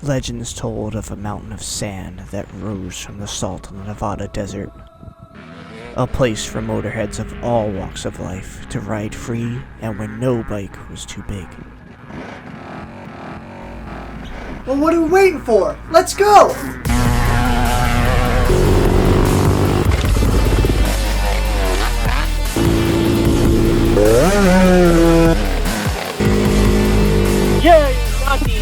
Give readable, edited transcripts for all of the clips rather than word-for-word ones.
Legends told of a mountain of sand that rose from the salt of the Nevada desert. A place for motorheads of all walks of life to ride free and when no bike was too big. Well, what are we waiting for? Let's go! Yeah, naughty.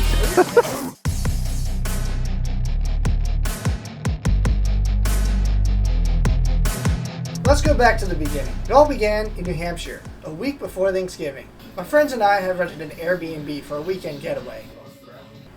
Let's go back to the beginning. It all began in New Hampshire, a week before Thanksgiving. My friends and I had rented an Airbnb for a weekend getaway.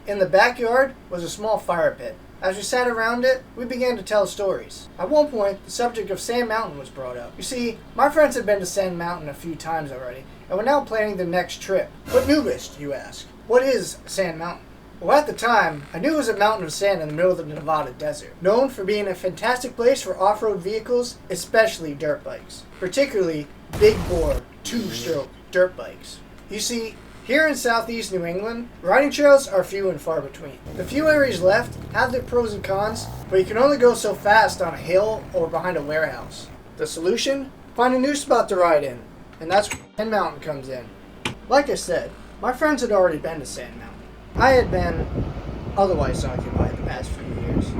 In the backyard was a small fire pit. As we sat around it, we began to tell stories. At one point, the subject of Sand Mountain was brought up. You see, my friends had been to Sand Mountain a few times already, and were now planning the next trip. What newest, you ask? What is Sand Mountain? Well, at the time, I knew it was a mountain of sand in the middle of the Nevada desert, known for being a fantastic place for off-road vehicles, especially dirt bikes, particularly big bore, two-stroke dirt bikes. You see, here in southeast New England, riding trails are few and far between. The few areas left have their pros and cons, but you can only go so fast on a hill or behind a warehouse. The solution? Find a new spot to ride in, and that's where Sand Mountain comes in. Like I said, my friends had already been to Sand Mountain. I had been otherwise occupied the past few years.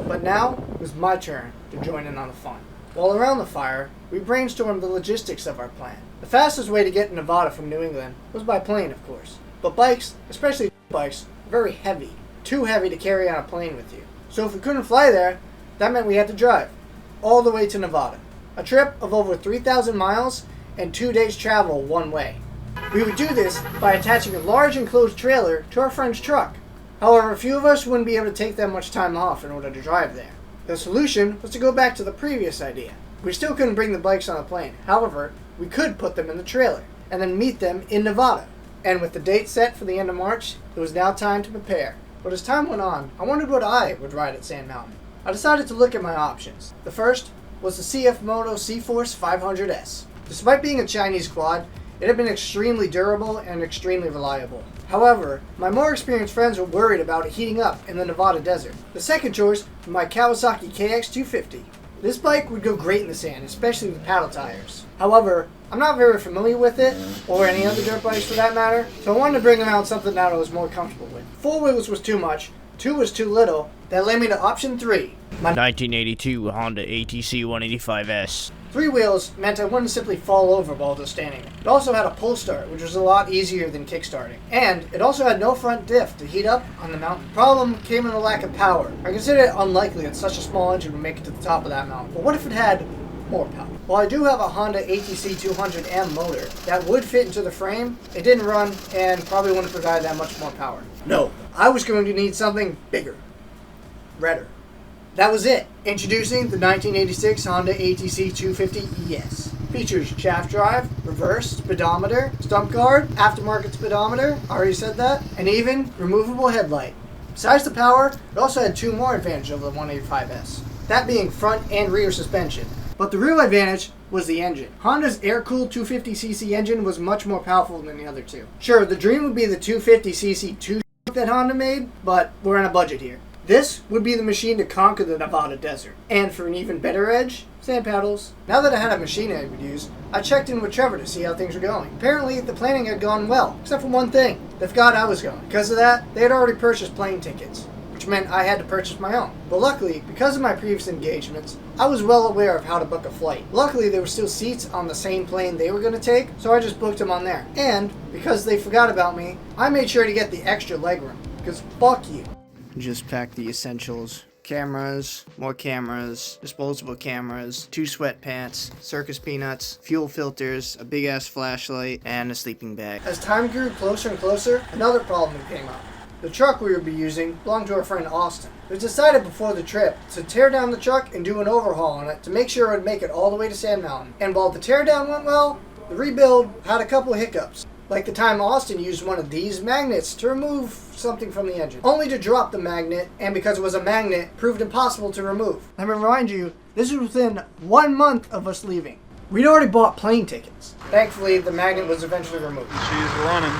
But now it was my turn to join in on the fun. While around the fire, we brainstormed the logistics of our plan. The fastest way to get to Nevada from New England was by plane, of course. But bikes, especially bikes, are very heavy. Too heavy to carry on a plane with you. So if we couldn't fly there, that meant we had to drive. All the way to Nevada. A trip of over 3,000 miles and 2 days travel one way. We would do this by attaching a large enclosed trailer to our friend's truck. However, a few of us wouldn't be able to take that much time off in order to drive there. The solution was to go back to the previous idea. We still couldn't bring the bikes on the plane. However, we could put them in the trailer and then meet them in Nevada. And with the date set for the end of March, it was now time to prepare. But as time went on, I wondered what I would ride at Sand Mountain. I decided to look at my options. The first was the CF Moto C-Force 500S. Despite being a Chinese quad, it had been extremely durable and extremely reliable. However, my more experienced friends were worried about it heating up in the Nevada desert. The second choice was my Kawasaki KX250. This bike would go great in the sand, especially with paddle tires. However, I'm not very familiar with it, or any other dirt bikes for that matter, so I wanted to bring around something that I was more comfortable with. 4 wheels was too much, 2 was too little. That led me to option 3. My 1982 Honda ATC 185S. 3 wheels meant I wouldn't simply fall over while just standing there. It also had a pull start, which was a lot easier than kickstarting. And it also had no front diff to heat up on the mountain. Problem came in the lack of power. I consider it unlikely that such a small engine would make it to the top of that mountain. But what if it had more power? While I do have a Honda ATC 200M motor that would fit into the frame, it didn't run and probably wouldn't provide that much more power. No, I was going to need something bigger. Redder. That was it. Introducing the 1986 Honda ATC 250 ES. Features shaft drive, reverse, speedometer, stump guard, aftermarket speedometer, I already said that, and even removable headlight. Besides the power, it also had 2 more advantages over the 185S. That being front and rear suspension. But the real advantage was the engine. Honda's air-cooled 250cc engine was much more powerful than the other two. Sure, the dream would be the 250cc 2 that Honda made, but we're on a budget here. This would be the machine to conquer the Nevada desert. And for an even better edge, sand paddles. Now that I had a machine I would use, I checked in with Trevor to see how things were going. Apparently, the planning had gone well, except for one thing. They forgot I was going. Because of that, they had already purchased plane tickets, which meant I had to purchase my own. But luckily, because of my previous engagements, I was well aware of how to book a flight. Luckily, there were still seats on the same plane they were going to take, so I just booked them on there. And, because they forgot about me, I made sure to get the extra legroom. Because fuck you. Just pack the essentials. Cameras, more cameras, disposable cameras, 2 sweatpants, circus peanuts, fuel filters, a big ass flashlight, and a sleeping bag. As time grew closer and closer, another problem came up. The truck we would be using belonged to our friend Austin. It was decided before the trip to tear down the truck and do an overhaul on it to make sure it would make it all the way to Sand Mountain. And while the teardown went well, the rebuild had a couple of hiccups. Like the time Austin used one of these magnets to remove something from the engine, only to drop the magnet, and because it was a magnet, proved impossible to remove. Let me remind you, this was within 1 month of us leaving. We'd already bought plane tickets. Thankfully, the magnet was eventually removed. She's running.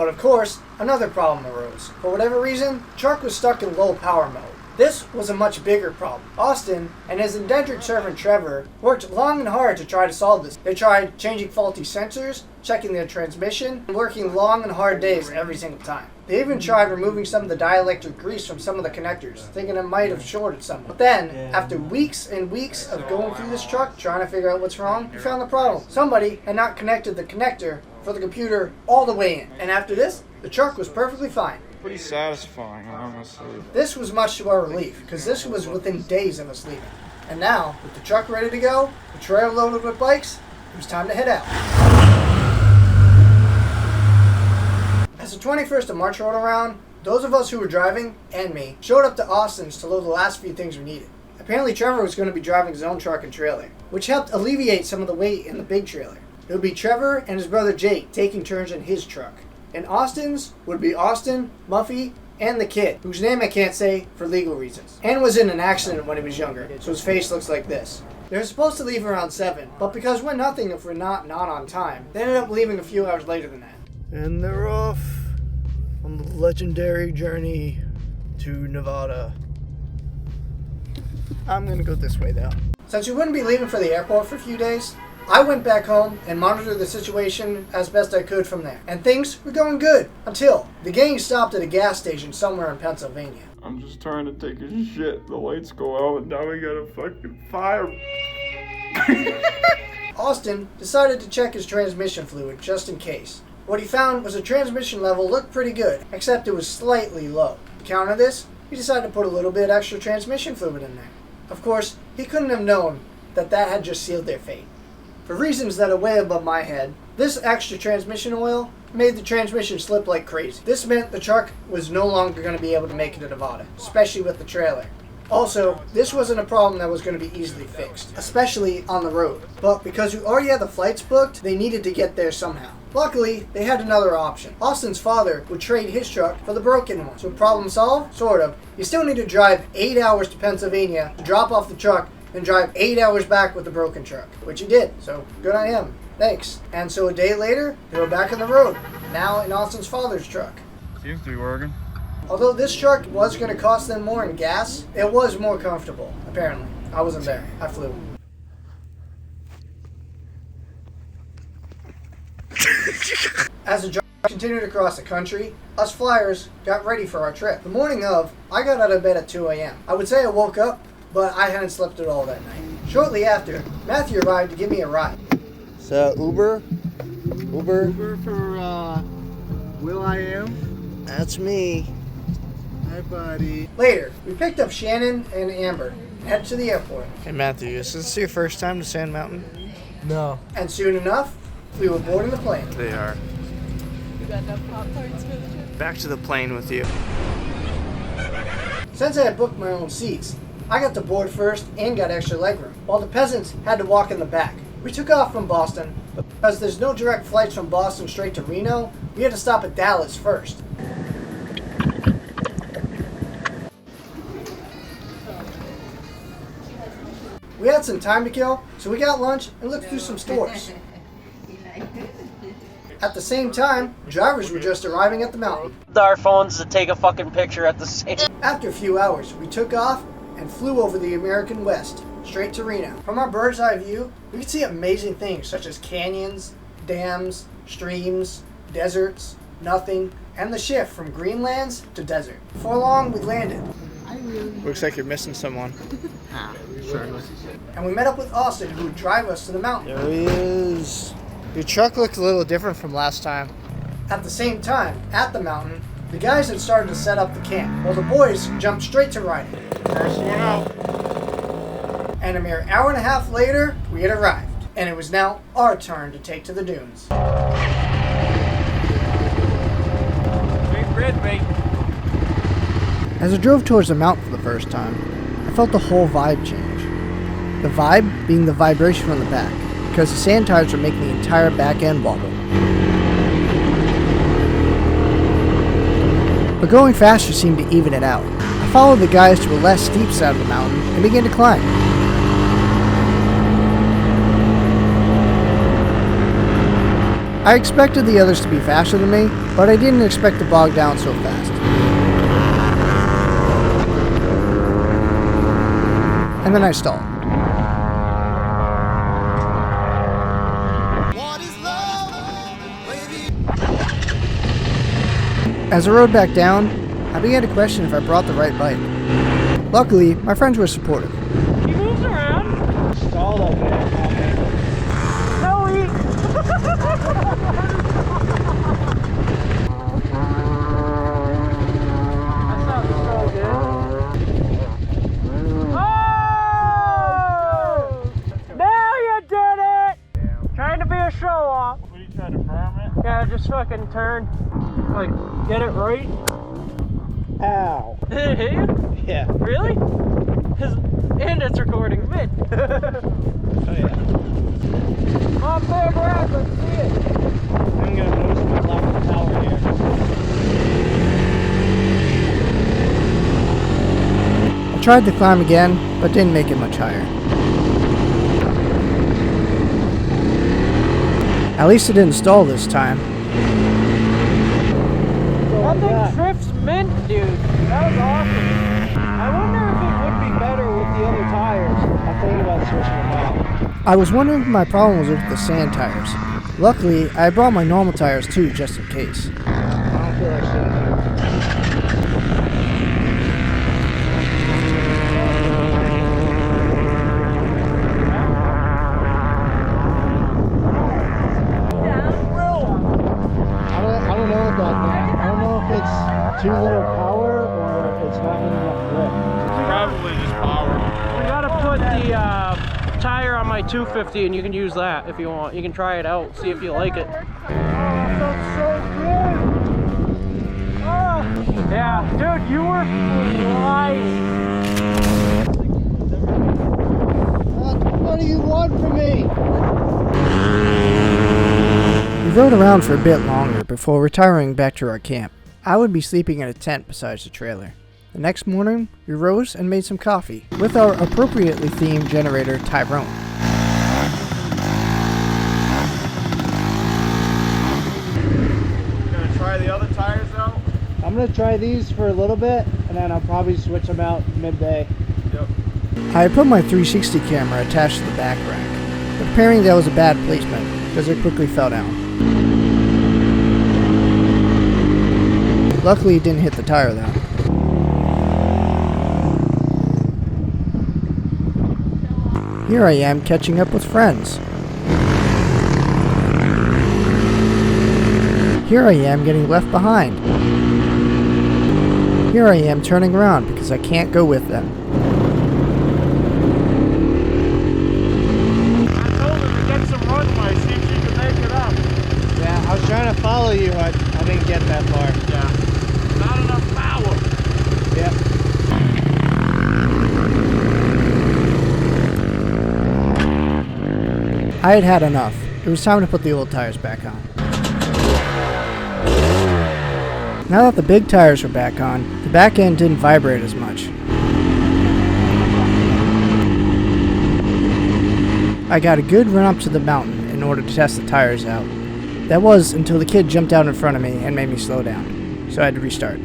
But of course, another problem arose. For whatever reason, the truck was stuck in low power mode. This was a much bigger problem. Austin and his indentured servant Trevor worked long and hard to try to solve this. They tried changing faulty sensors, checking their transmission, and working long and hard days every single time. They even tried removing some of the dielectric grease from some of the connectors, thinking it might have shorted some. But then, after weeks and weeks of going through this truck, trying to figure out what's wrong, they found the problem. Somebody had not connected the connector for the computer all the way in. And after this, the truck was perfectly fine. Pretty satisfying, honestly. This was much to our relief, because this was within days of us leaving. And now, with the truck ready to go, the trailer loaded with bikes, it was time to head out. As the 21st of March rolled around, those of us who were driving, and me, showed up to Austin's to load the last few things we needed. Apparently Trevor was going to be driving his own truck and trailer, which helped alleviate some of the weight in the big trailer. It would be Trevor and his brother Jake taking turns in his truck. And Austin's would be Austin, Muffy, and the kid, whose name I can't say for legal reasons, and was in an accident when he was younger, so his face looks like this. They were supposed to leave around 7, but because we're nothing if we're not on time, they ended up leaving a few hours later than that. And they're off on the legendary journey to Nevada. I'm gonna go this way though. Since we wouldn't be leaving for the airport for a few days, I went back home and monitored the situation as best I could from there. And things were going good until the gang stopped at a gas station somewhere in Pennsylvania. I'm just trying to take a shit. The lights go out and now we got a fucking fire. Austin decided to check his transmission fluid just in case. What he found was the transmission level looked pretty good, except it was slightly low. To counter this, he decided to put a little bit extra transmission fluid in there. Of course, he couldn't have known that that had just sealed their fate. For reasons that are way above my head, this extra transmission oil made the transmission slip like crazy. This meant the truck was no longer going to be able to make it to Nevada, especially with the trailer. Also, this wasn't a problem that was going to be easily fixed, especially on the road. But because we already had the flights booked, they needed to get there somehow. Luckily, they had another option. Austin's father would trade his truck for the broken one. So problem solved? Sort of. You still need to drive 8 hours to Pennsylvania to drop off the truck and drive 8 hours back with the broken truck, which he did, so good on him. Thanks. And so a day later, they were back on the road, now in Austin's father's truck. Seems to be working. Although this truck was going to cost them more in gas, it was more comfortable, apparently. I wasn't there. I flew. As the drive continued across the country, us flyers got ready for our trip. The morning of, I got out of bed at 2 a.m. I would say I woke up, but I hadn't slept at all that night. Shortly after, Matthew arrived to give me a ride. So Uber for Will I Am. that's me. Hi, buddy. Later, we picked up Shannon and Amber and headed to the airport. Hey, Matthew, is this your first time to Sand Mountain? No. And soon enough, we were boarding the plane. They are. You got enough Pop-Tarts for the trip? Back to the plane with you. Since I had booked my own seats, I got to board first and got extra legroom, while the peasants had to walk in the back. We took off from Boston, but because there's no direct flights from Boston straight to Reno, we had to stop at Dallas first. We had some time to kill, so we got lunch and looked through some stores. At the same time, drivers were just arriving at the mountain. Our phones to take a fucking picture at the same. After a few hours, we took off and flew over the American West, straight to Reno. From our bird's eye view, we could see amazing things such as canyons, dams, streams, deserts, nothing, and the shift from greenlands to desert. Before long, we landed. Looks like you're missing someone. And we met up with Austin, who would drive us to the mountain. There he is. Your truck looks a little different from last time. At the same time, at the mountain, the guys had started to set up the camp, while the boys jumped straight to riding. First one out. And a mere hour and a half later, we had arrived, and it was now our turn to take to the dunes. Big red bait. As I drove towards the mountain for the first time, I felt the whole vibe change. The vibe being the vibration from the back, because the sand tires were making the entire back end wobble. But going faster seemed to even it out. I followed the guys to a less steep side of the mountain and began to climb. I expected the others to be faster than me, but I didn't expect to bog down so fast. And then I stalled. As I rode back down, I began to question if I brought the right bike. Luckily, my friends were supportive. He moves around. Stalled up there. No, he. That sounds so good. Oh! Now you did it! Trying to be a show off. What are you trying to firm it? Yeah, just fucking turn. Like, get it right. Ow. Did it hit you? Yeah. Really? And it's recording mid. Oh yeah. On big rap, let's see it. I'm gonna boost my lack of power here. I tried to climb again, but didn't make it much higher. At least it didn't stall this time. That thing trips mint, dude. That was awesome. I wonder if it would be better with the other tires. I'm thinking about switching them out. I was wondering if my problem was with the sand tires. Luckily, I brought my normal tires too, just in case. I don't feel like shit. I don't know what that thing. I don't know if it's too little power or if it's not enough grip. Probably just power. We gotta put the tire on my 250 and you can use that if you want. You can try it out, see if you like it. Oh, that sounds so good. Oh, yeah, dude, you were flying. What do you want from me? We rode around for a bit longer before retiring back to our camp. I would be sleeping in a tent besides the trailer. The next morning, we rose and made some coffee with our appropriately themed generator, Tyrone. Gonna try the other tires out? I'm gonna try these for a little bit and then I'll probably switch them out midday. Yep. I had put my 360 camera attached to the back rack, but apparently that was a bad placement because it quickly fell down. Luckily it didn't hit the tire though. Here I am catching up with friends. Here I am getting left behind. Here I am turning around because I can't go with them. I told her to get some runway, see if she can make it up. Yeah, I was trying to follow you, but I didn't get that far. Yeah. Not enough power. Yep. I had had enough. It was time to put the old tires back on. Now that the big tires were back on, the back end didn't vibrate as much. I got a good run up to the mountain in order to test the tires out. That was until the kid jumped out in front of me and made me slow down, so I had to restart.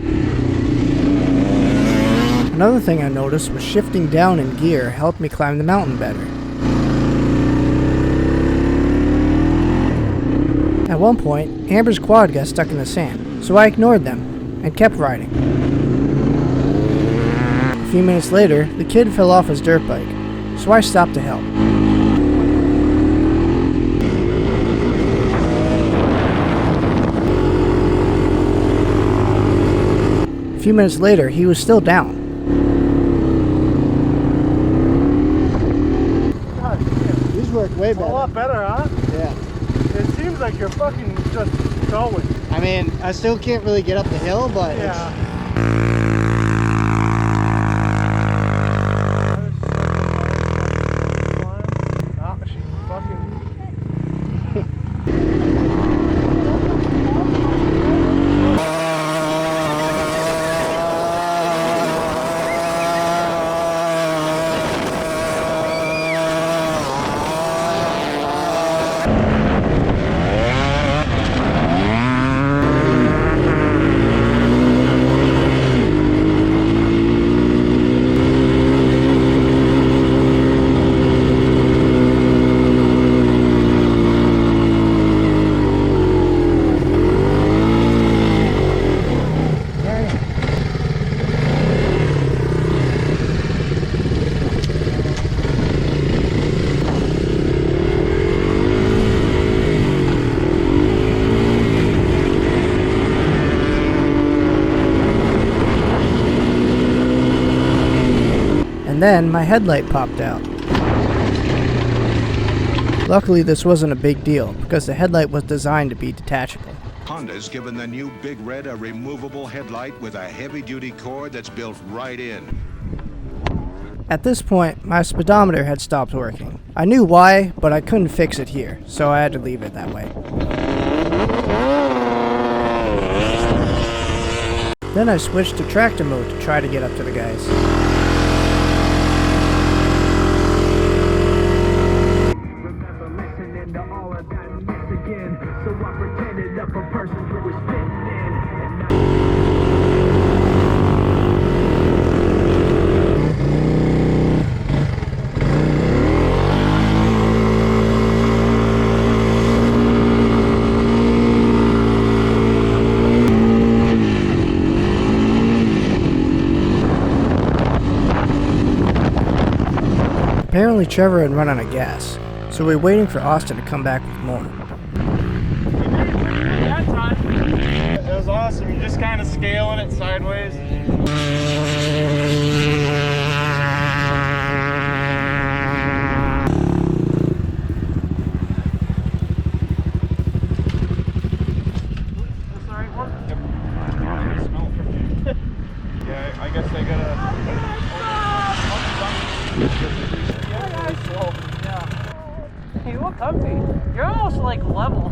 Another thing I noticed was shifting down in gear helped me climb the mountain better. At one point, Amber's quad got stuck in the sand, so I ignored them and kept riding. A few minutes later, the kid fell off his dirt bike, so I stopped to help. A few minutes later, he was still down. God, these work way A better. lot better, huh? Yeah. It seems like you're fucking just going. I mean, I still can't really get up the hill, but Yeah. Ah, she fucking. and then my headlight popped out. Luckily, this wasn't a big deal because the headlight was designed to be detachable. Honda's given the new Big Red a removable headlight with a heavy-duty cord that's built right in. At this point, my speedometer had stopped working. I knew why, but I couldn't fix it here, so I had to leave it that way. Then I switched to tractor mode to try to get up to the guys. Apparently Trevor had run out of gas, so we were waiting for Austin to come back with more. That time, it was awesome. You're just kind of scaling it sideways. That's the right one? Yep. I smell it from here. Yeah, I guess I gotta... Yeah. You look comfy. You're almost like level.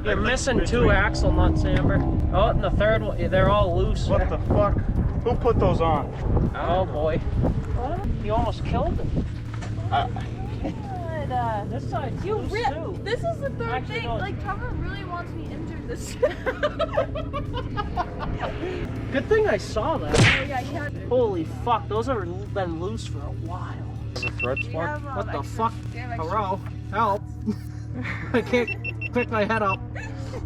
You're missing 2 axle nuts, Amber. Oh, and the third one, they're all loose. What the fuck? Who put those on? Oh boy. You almost killed it. This side's You loose re- too. This is the third Actually, thing. no. Like, Trevor really wants me injured this. Good thing I saw that. Oh, yeah, he had. Holy fuck, those have been loose for a while. There's a thread Do you spark? have, What the extra- fuck? do you have extra- Hello? Help. I can't pick my head up.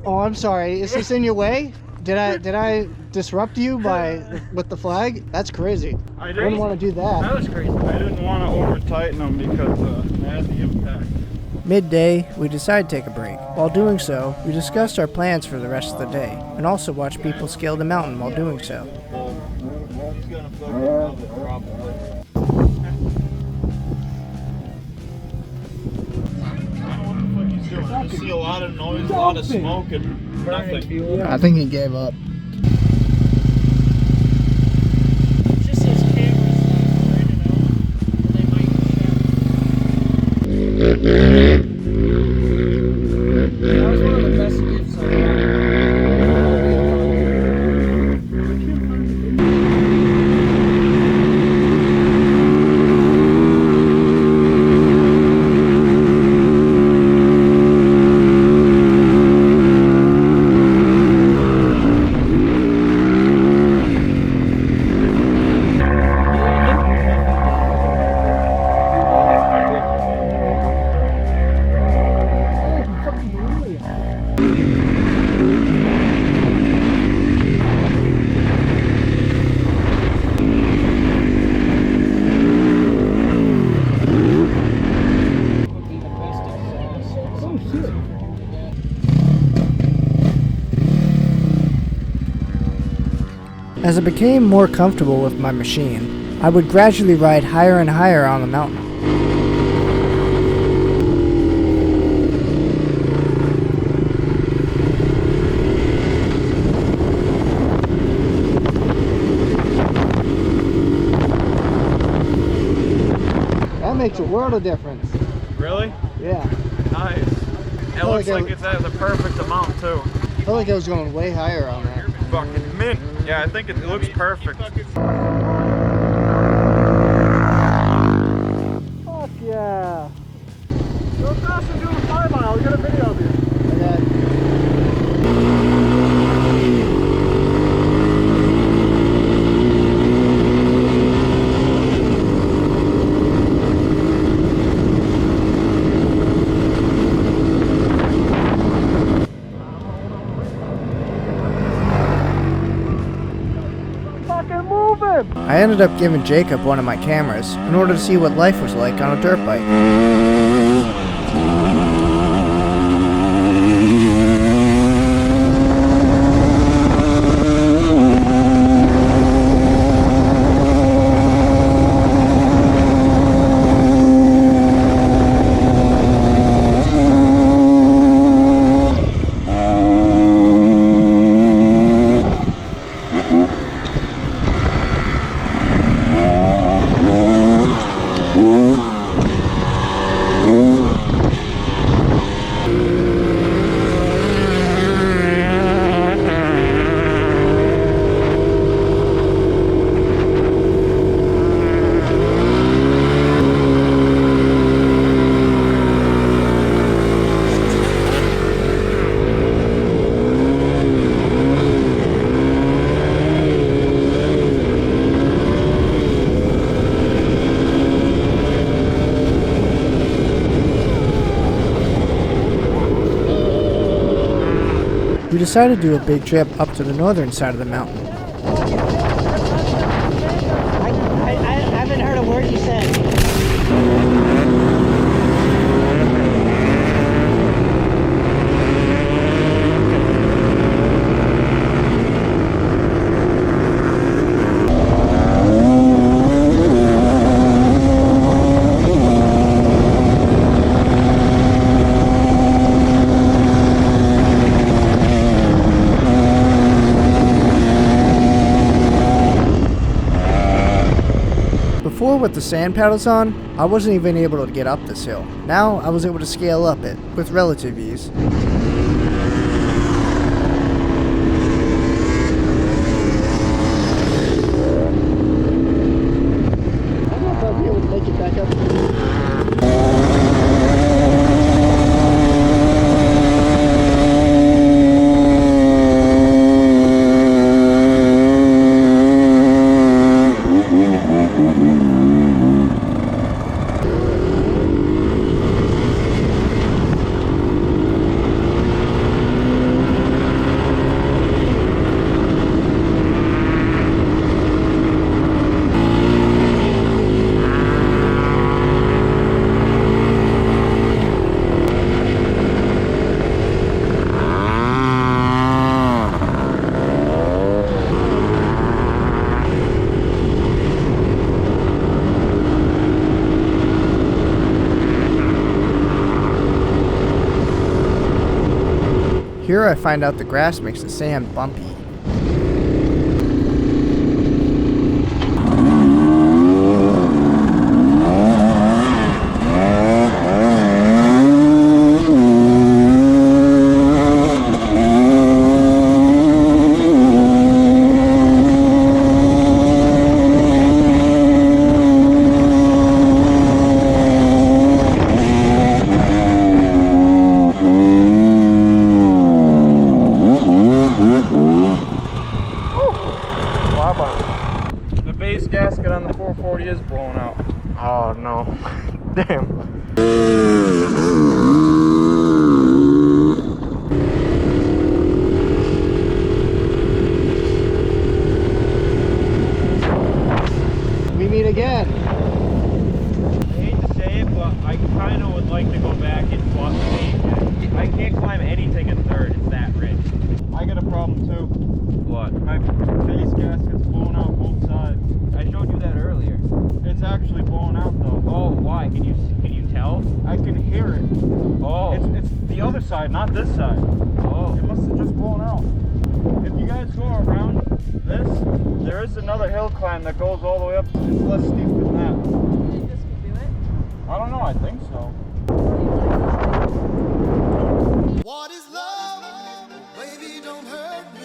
Oh, I'm sorry. Is this in your way? Did I disrupt you with the flag? That's crazy. I I didn't want to do that. That was crazy. I didn't want to over tighten them because I had the impact. Midday, we decided to take a break. While doing so, we discussed our plans for the rest of the day, and also watched people scale the mountain while doing so. He's gonna fucking love it, probably. You see a lot of noise, a lot of smoke, and nothing. I think he gave up. Just his cameras right now. They might That was one of the best gifts I've had. As I became more comfortable with my machine, I would gradually ride higher and higher on the mountain. That makes a world of difference. Really? Yeah. Nice. It looks like it's at the perfect amount too. I felt like I was going way higher on that. Fucking mint. Yeah, I think it looks perfect. Fuck yeah. Go across and do a 5 mile. we got a video of you. I ended up giving Jacob one of my cameras in order to see what life was like on a dirt bike. We decided to do a big trip up to the northern side of the mountain. I haven't heard a word you said. Before, with the sand paddles on, I wasn't even able to get up this hill. Now I was able to scale up it with relative ease. I don't know if I'll be able to make it back up. Here I find out the grass makes the sand bumpy. The base gasket on the 440 is blown out. Oh no. Damn. We meet again. I hate to say it, but I kind of would like to go back and bust me. I can't climb anything in third, it's that rich. I got a problem too. What? My base gasket's blown out both sides. I showed you that earlier. It's actually blown out though. Oh, why? Can you tell? I can hear it. Oh. It's the other side, not this side. Oh. It must have just blown out. If you guys go around this, there is another hill climb that goes all the way up. It's less steep than that. You think this can do it? I don't know, I think so. What is love? Baby, don't hurt me.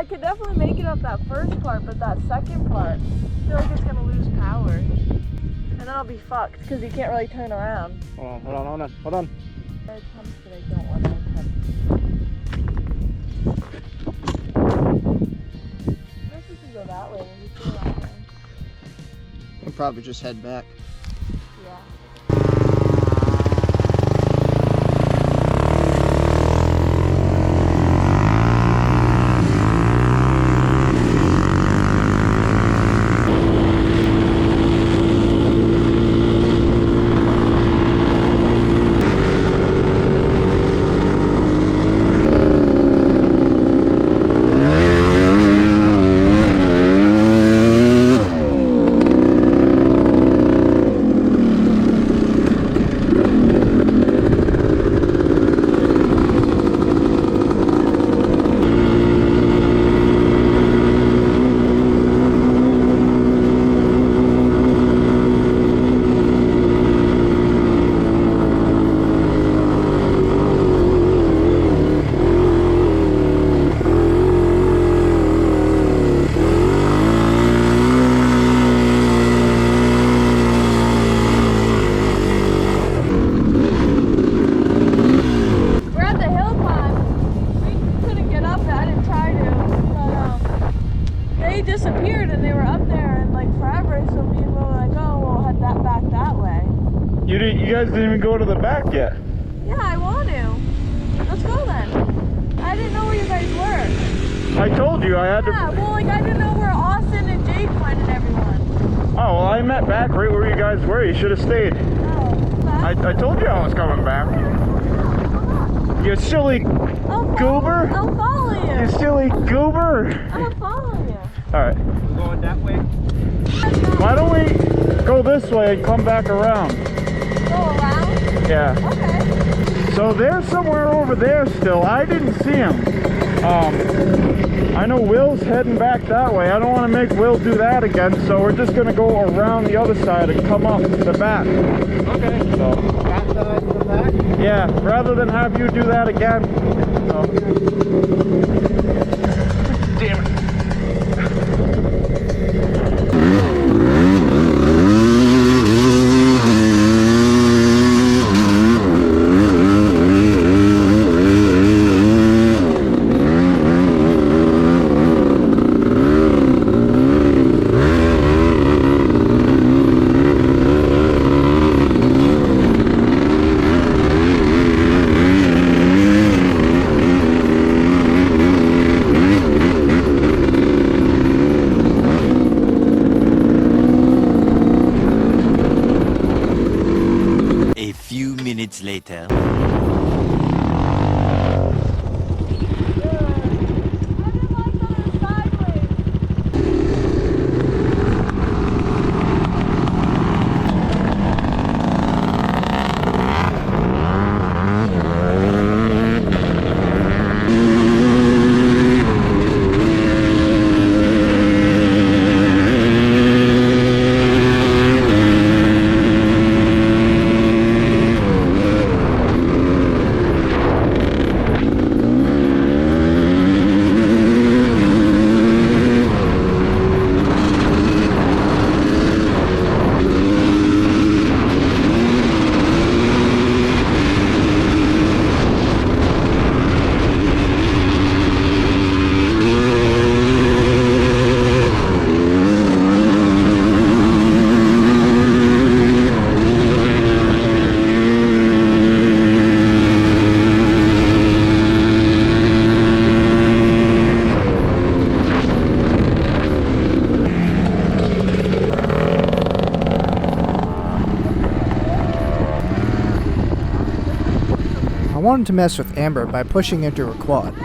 I could definitely make it up that first part, but that second part, I feel like it's gonna lose power. And then I'll be fucked because you can't really turn around. Hold on. There it comes, but I don't want to touch. I guess we can go that way when we go around there. We'll probably just head back. Yeah. Disappeared and they were up there and like forever, so me and Will were like, oh, we'll head that back that way. You guys didn't even go to the back yet. Yeah, I want to. Let's go then. I didn't know where you guys were. I told you I had to. Yeah, well, like I didn't know where Austin and Jake went and everyone. Oh, well, I met back right where you guys were. You should have stayed. Oh, I told you I was coming back. You silly goober. I'll follow you. You silly goober. I'll follow you. Alright. We're going that way? Why don't we go this way and come back around? Go around? Yeah. Okay. So they're somewhere over there still. I didn't see him. I know Will's heading back that way. I don't want to make Will do that again, so we're just going to go around the other side and come up the back. Okay. So. That side to the back? Yeah, rather than have you do that again. So. Damn it. Later. I wanted to mess with Amber by pushing into her quad.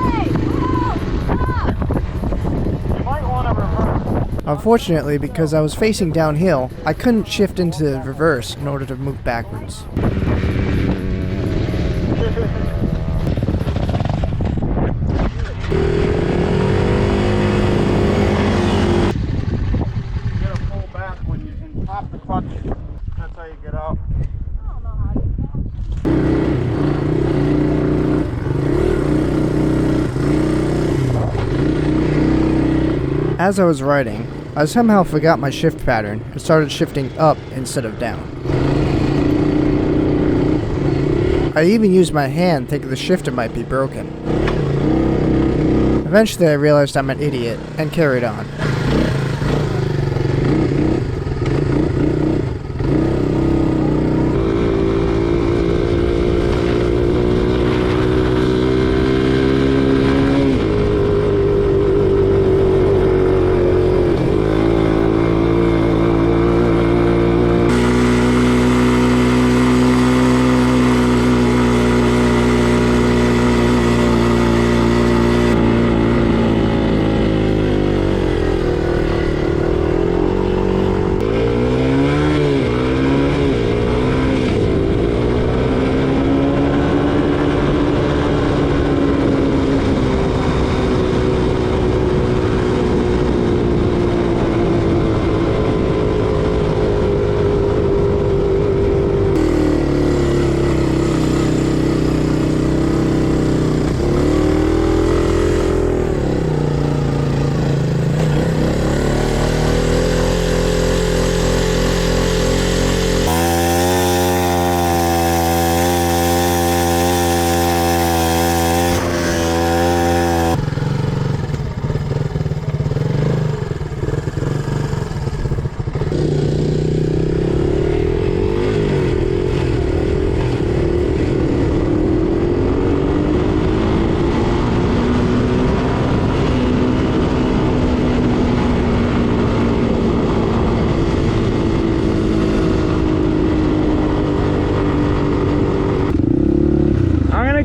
Unfortunately, because I was facing downhill, I couldn't shift into reverse in order to move backwards. You gotta pull back when you and pop the clutch. That's how you get out. I don't know how to do that. as I was riding, I somehow forgot my shift pattern and started shifting up instead of down. I even used my hand thinking the shifter might be broken. Eventually I realized I'm an idiot and carried on.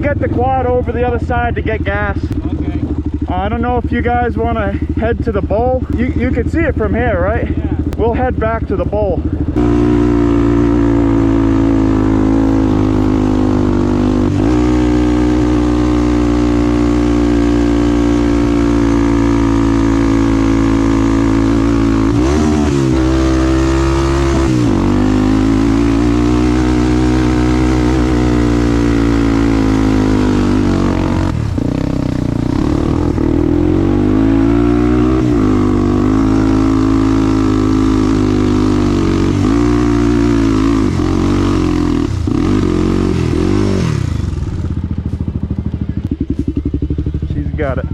Get the quad over the other side to get gas. Okay. I don't know if you guys want to head to the bowl. You can see it from here, right? Yeah. We'll head back to the bowl. Got it.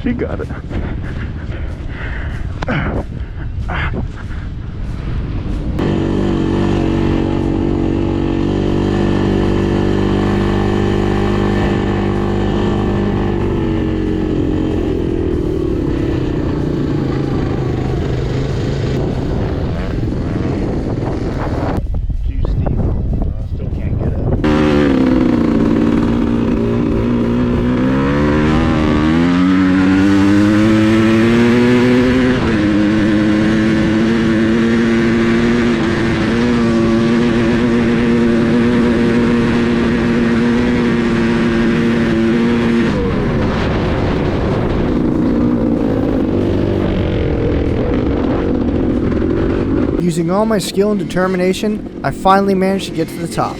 She got it. Using all my skill and determination, I finally managed to get to the top.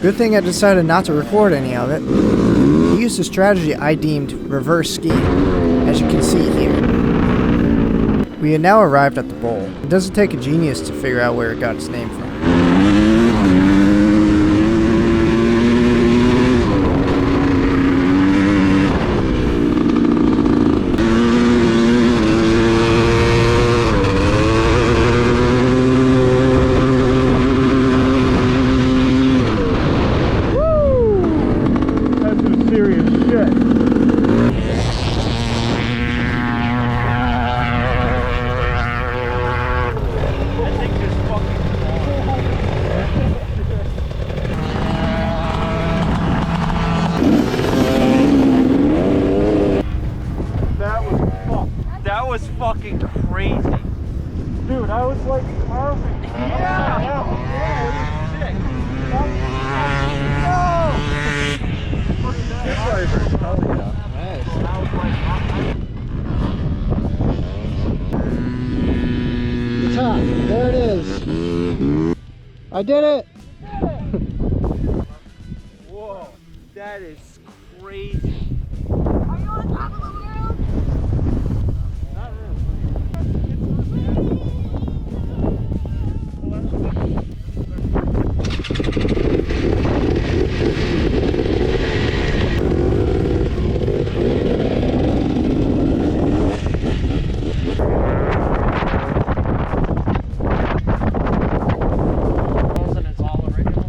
Good thing I decided not to record any of it. I used a strategy I deemed reverse skiing, as you can see here. We had now arrived at the bowl. It doesn't take a genius to figure out where it got its name from. Fucking crazy. Dude, I was like perfect. Yeah! The top, there it is. I did it! Whoa, that That is crazy. Are you on top of the world? Not really. It's all original.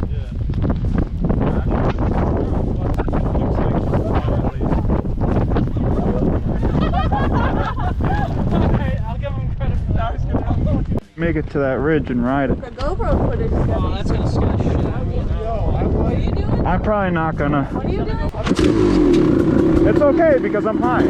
I'll give him credit for that. Make it to that ridge and ride it. The GoPro footage is Oh, that's gonna scare the shit out of me. What are you doing? I'm probably not gonna. What are you doing? It's okay because I'm high.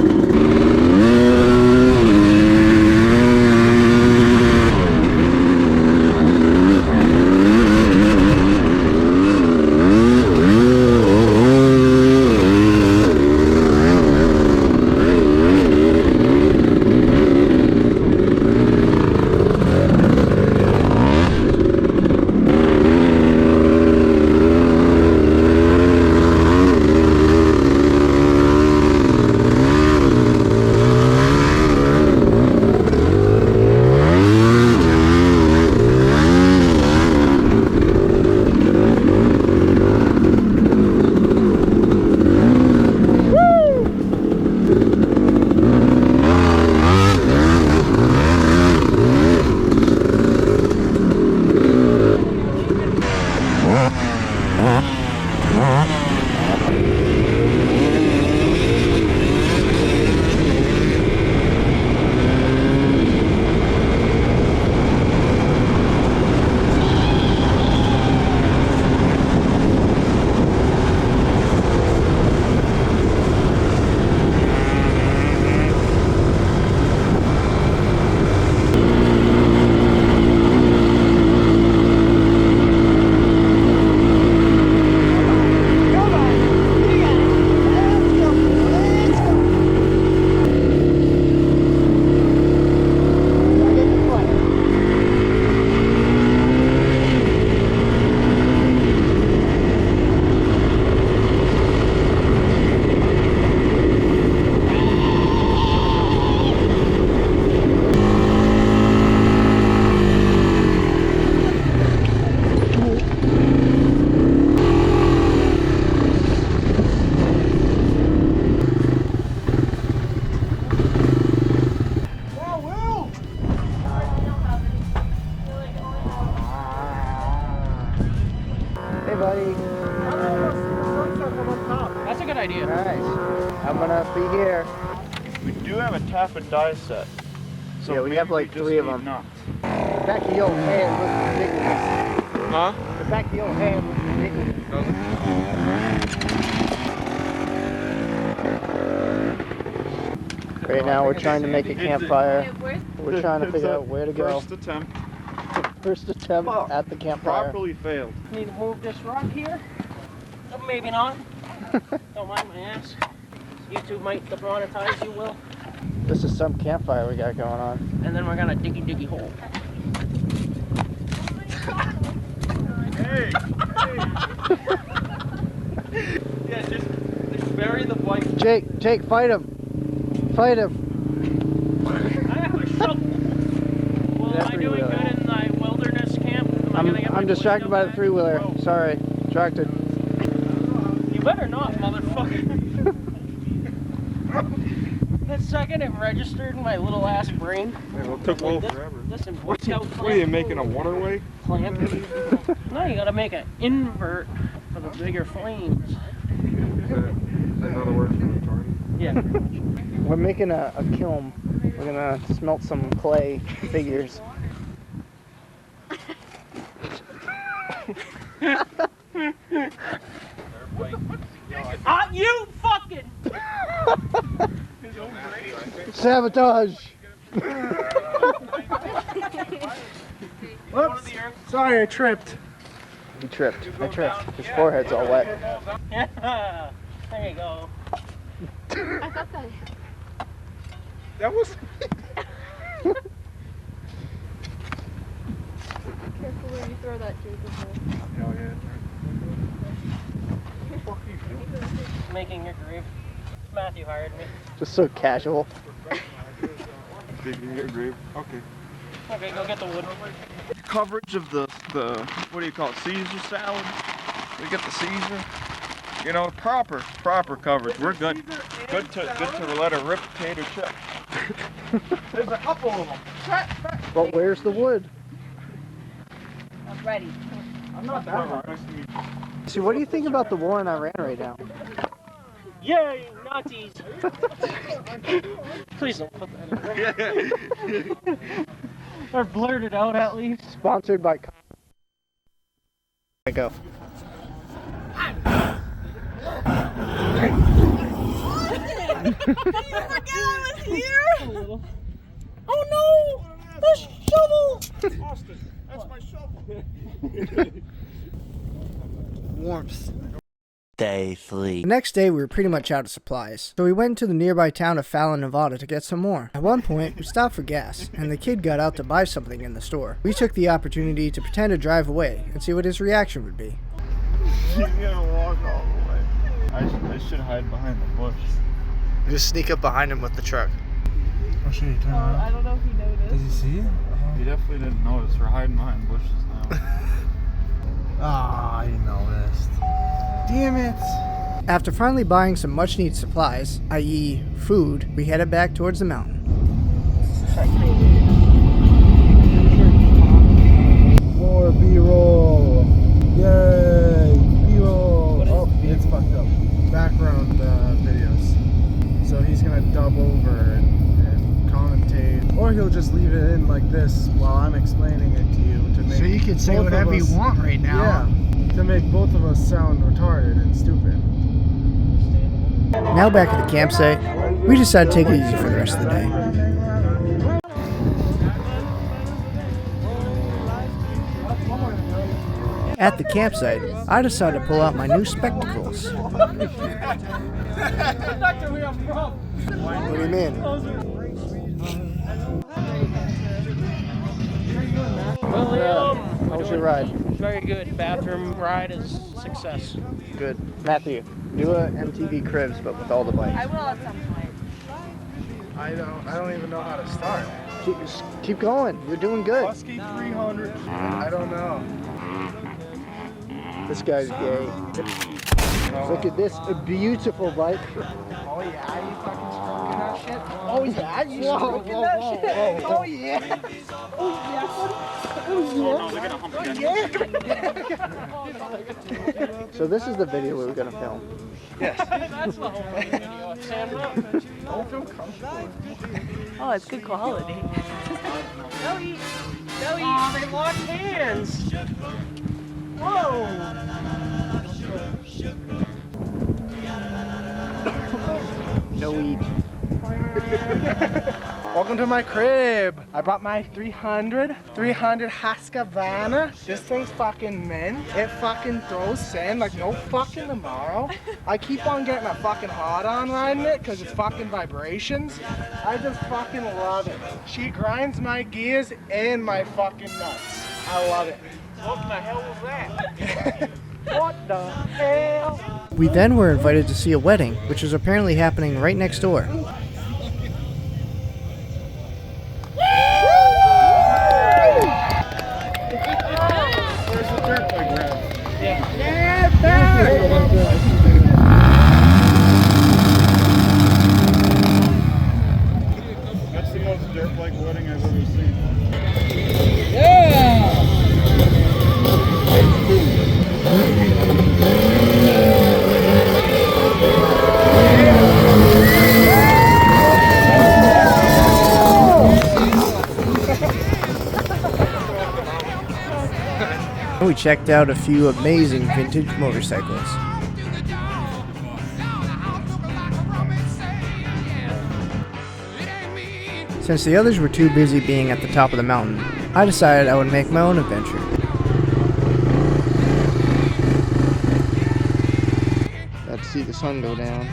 Hey, buddy. That's a good idea. Nice. I'm gonna be here. We do have a tap and die set. So Yeah, we have like maybe 3 of just them. need nuts. The back of the old hand looks ridiculous. Huh? The back of the old hand looks ridiculous. Right now we're trying to make a campfire. We're trying to figure out where to go. First attempt. First attempt at the campfire. Properly failed. Need to move this rock here. Oh, maybe not. Don't mind my ass. YouTube might demonetize, you will. This is some campfire we got going on. And then we're gonna diggy hole. Hey! Yeah, just bury the bike. Jake, fight him! Fight him! I have a shovel. Well, am I doing good in the wilderness camp? I'm distracted by the 3-wheeler. Sorry, distracted. You better not, motherfucker. The second it registered in my little ass brain. It took well forever. Listen, Boy Scout What are you making, a waterway? clamp. No, you gotta make an invert for the bigger flames. Another word for retarded? Yeah. We're making a kiln. We're gonna smelt some clay figures. You fucking! Sabotage! Whoops! Sorry, I tripped. He tripped. I tripped. His forehead's all wet. Yeah. There you go. I thought that. That was... Careful where you throw that, Jacob. Hell yeah. Fuck you. making your grave. Matthew hired me. Just so casual. Digging your grave. Okay. Okay, go get the wood. Coverage of the what do you call it, Caesar salad? We get the Caesar. You know, proper coverage. We're good. Good to let a rip potato chip. There's a couple of them. But where's the wood? I'm ready. I'm not that hard. See, what do you think about the war in Iran right now? Yay, Nazis! Please don't put that in. Or blurt it out at least. Sponsored by. I go. You forget I was here? Oh no! The shovel! Austin, that's my shovel. Warmth. Day 3. The next day, we were pretty much out of supplies, so we went to the nearby town of Fallon, Nevada to get some more. At one point, we stopped for gas, and the kid got out to buy something in the store. We took the opportunity to pretend to drive away and see what his reaction would be. He's gonna walk all the way. I should hide behind the bush. Just sneak up behind him with the truck. Oh shit, he turned around. I don't know if he noticed. Does he see it? He definitely didn't notice. We're hiding behind bushes now. Ah, he noticed. Damn it. After finally buying some much-needed supplies, i.e. food, we headed back towards the mountain. More B-roll. Yay, B-roll. Oh, it's fucked up. Background videos. So he's gonna dub over and commentate, or he'll just leave it in like this while I'm explaining it to you to make. So you can say both of whatever you us- want right now. Yeah, to make both of us sound retarded and stupid. Now back at the campsite, we decided to take it easy for the rest of the day. At the campsite, I decided to pull out my new spectacles. What do you mean? How was your ride? Very good. Bathroom ride is success. Good. Matthew, do a MTV Cribs, but with all the bikes. I will at some point. I don't even know how to start. Keep going. You're doing good. Husky 300. I don't know. This guy's gay. Look at this beautiful bike. Oh yeah, you fucking stroking that shit? Oh yeah, you stroking that shit? Oh yeah. So this is the video we were gonna film. That's the whole video. Sam Don't feel comfortable. Oh, it's good quality. No eat. No eat. Oh, they locked hands. Whoa. No eat. Welcome to my crib. I brought my 300 Husqvarna. This thing's fucking mint. It fucking throws sand like no fucking tomorrow. I keep on getting a fucking hot on riding it because it's fucking vibrations. I just fucking love it. She grinds my gears and my fucking nuts. I love it. What the hell was that? What the hell? We then were invited to see a wedding, which was apparently happening right next door. That's the most dirt-like wedding I've ever seen. We checked out a few amazing vintage motorcycles. Since the others were too busy being at the top of the mountain, I decided I would make my own adventure. Let's see the sun go down.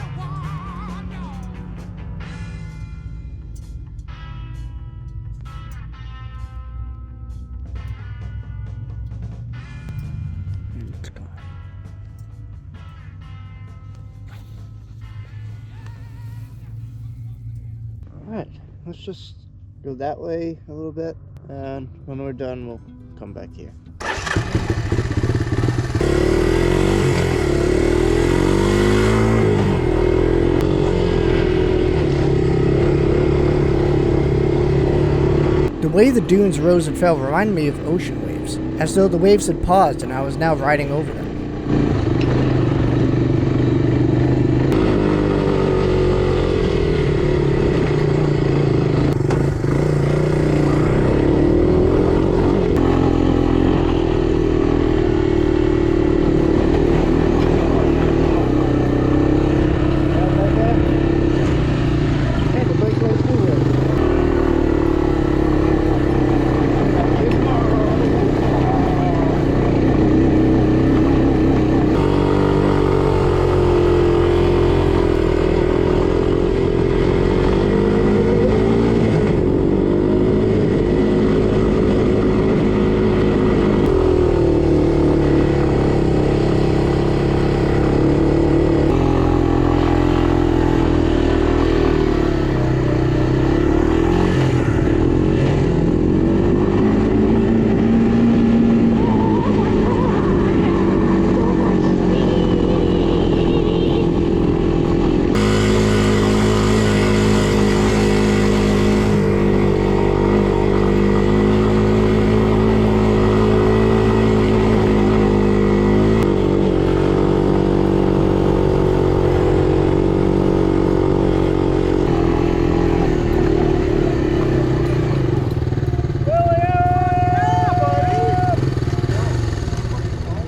Alright, let's just go that way a little bit, and when we're done, we'll come back here. The way the dunes rose and fell reminded me of ocean waves, as though the waves had paused and I was now riding over them.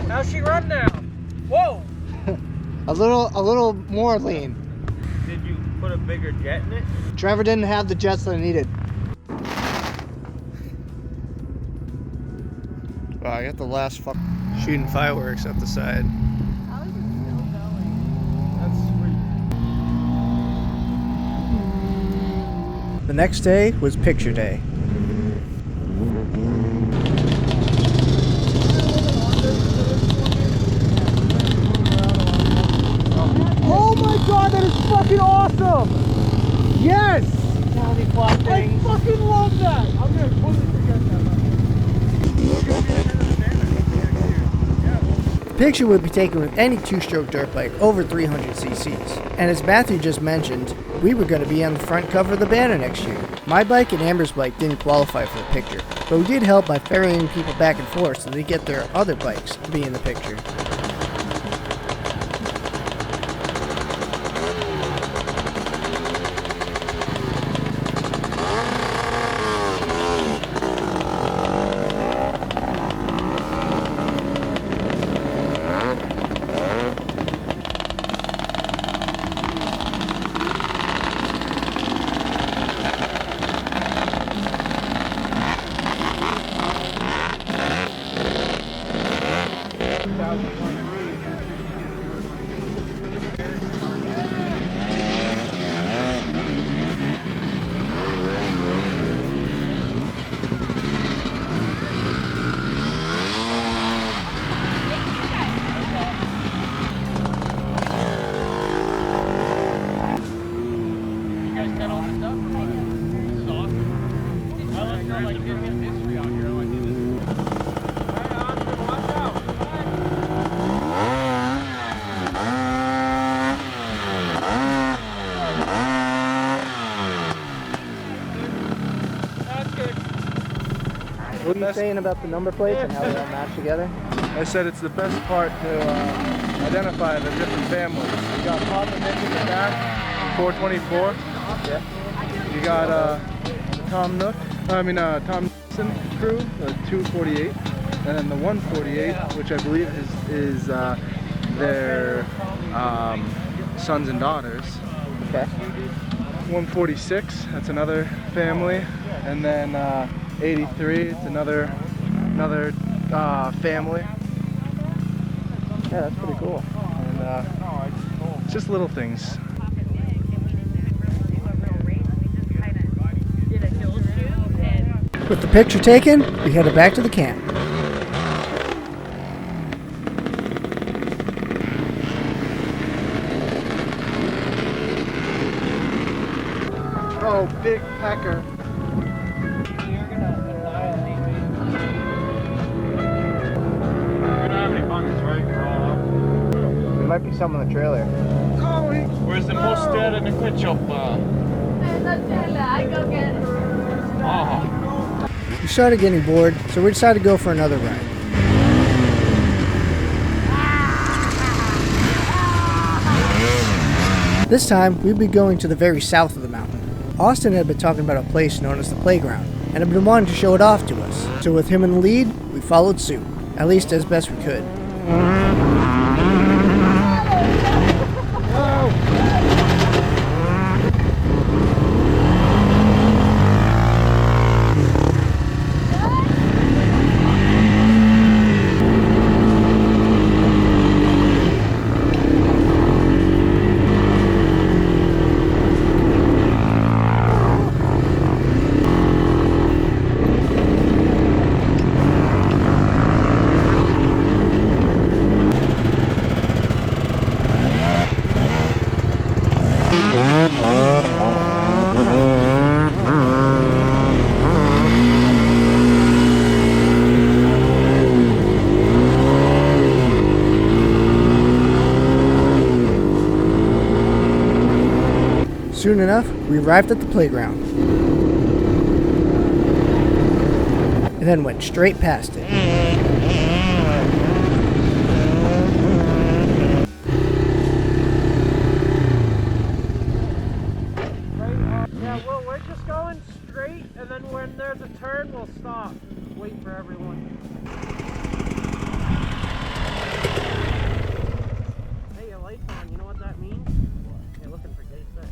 How's she run now? Whoa! A little more lean. Did you put a bigger jet in it? Trevor didn't have the jets that I needed. Wow, I got the last shooting fireworks at the side. How is it still going? That's sweet. The next day was picture day. Oh my god, that is fucking awesome! Yes! I fucking love that! I'm gonna totally forget that. The picture would be taken with any two-stroke dirt bike over 300 cc's. And as Matthew just mentioned, we were going to be on the front cover of the banner next year. My bike and Amber's bike didn't qualify for the picture, but we did help by ferrying people back and forth so they get their other bikes to be in the picture. What are you saying about the number plates and how they all match together? I said it's the best part to identify the different families. You got Papa Nick in the back, 424. Yeah. You got Tom Nixon crew, the 248, and then the 148, which I believe is their sons and daughters. Okay. 146, that's another family, and then 83, it's another family. Yeah, that's pretty cool. And it's just little things. With the picture taken, we headed back to the camp. Oh, big pecker. You're gonna annihilate me. We're gonna have any buckets, right? We're all up. There might be some in the trailer. Oh, Where's the mustard and the ketchup? I go get it. Oh. We started getting bored, so we decided to go for another ride. This time, we'd be going to the very south of the mountain. Austin had been talking about a place known as the Playground, and had been wanting to show it off to us. So with him in the lead, we followed suit, at least as best we could. Soon enough, we arrived at the playground. And then went straight past it. Yeah, well, we're just going straight, and then when there's a turn, we'll stop. Wait for everyone. Hey, your light's on. You know what that means? You're looking for gay sex.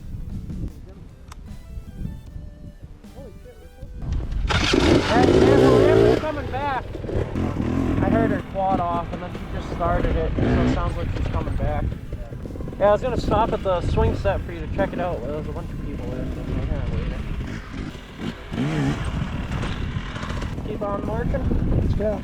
Holy shit, we're coming back. I heard her quad off, and then she just started it, so it sounds like she's coming back. Yeah, I was gonna stop at the swing set for you to check it out. There was a bunch of people there, so I'm kind of waiting. Keep on marching. Let's go.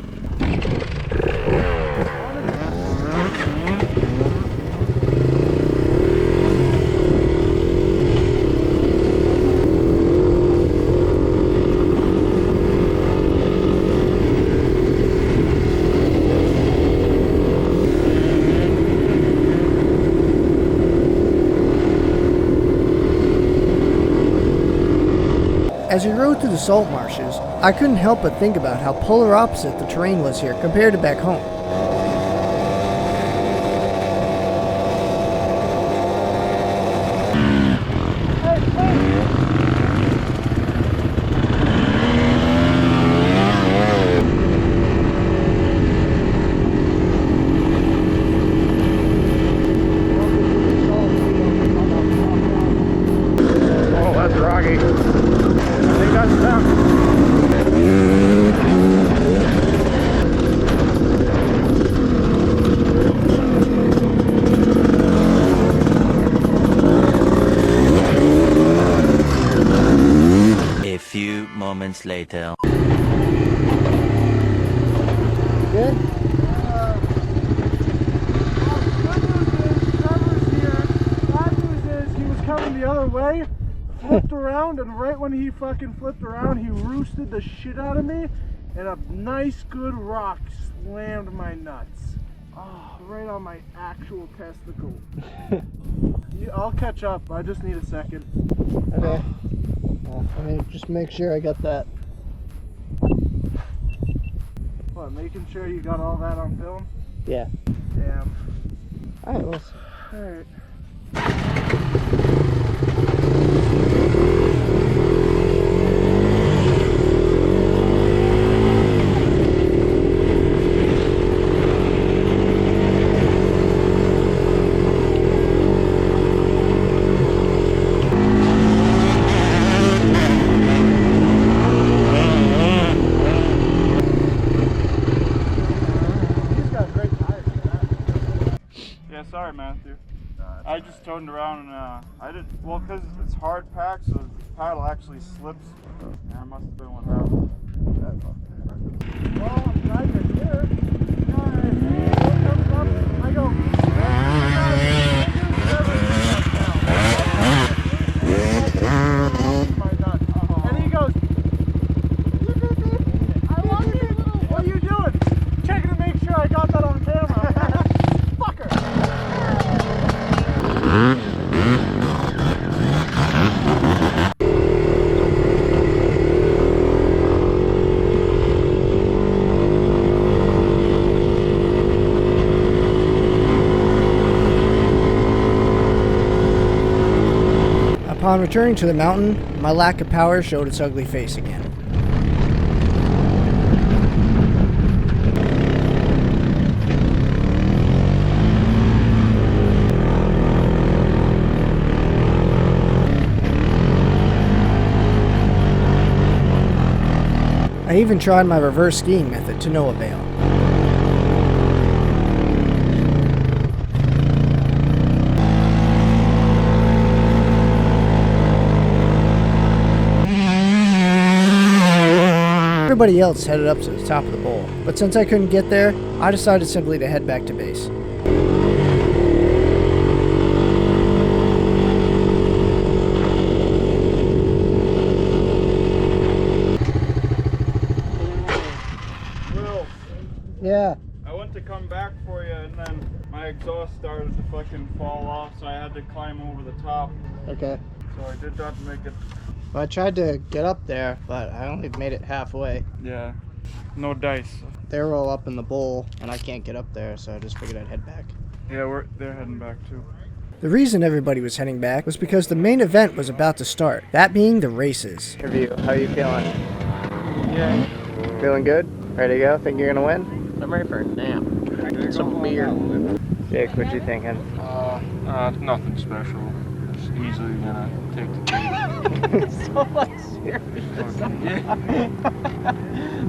As we rode through the salt marshes, I couldn't help but think about how polar opposite the terrain was here compared to back home. Oh, that's rocky. I think that's them. A few moments later. Good? Trevor's here. Bad news is he was coming the other way, flipped around, and right when he fucking flipped around, he roosted the shit out of me, and a nice good rock slammed my nuts. Oh, right on my actual testicle. I'll catch up. I just need a second. Okay. Well, I mean, just make sure I got that. What, making sure you got all that on film? Yeah. Damn. Alright, well. Alright. Yeah, sorry, Matthew. I just turned around and I didn't. Well, because it's hard packed, so the paddle actually slips. Yeah, it must have been what happened. Well, I'm glad you're here. I go, Upon returning to the mountain, my lack of power showed its ugly face again. I even tried my reverse skiing method to no avail. Everybody else headed up to the top of the bowl, but since I couldn't get there, I decided simply to head back to base. Yeah. I went to come back for you, and then my exhaust started to fucking fall off, so I had to climb over the top. Okay. So I did not make it. Well, I tried to get up there, but I only made it halfway. Yeah. No dice. They're all up in the bowl, and I can't get up there, so I just figured I'd head back. Yeah, they're heading back too. The reason everybody was heading back was because the main event was about to start, that being the races. Review, how you feeling? Yeah. Feeling good? Ready to go? Think you're gonna win? I'm ready for a nap. Some beer. Jake, what you thinking? Nothing special. Just easily gonna take the So much serious.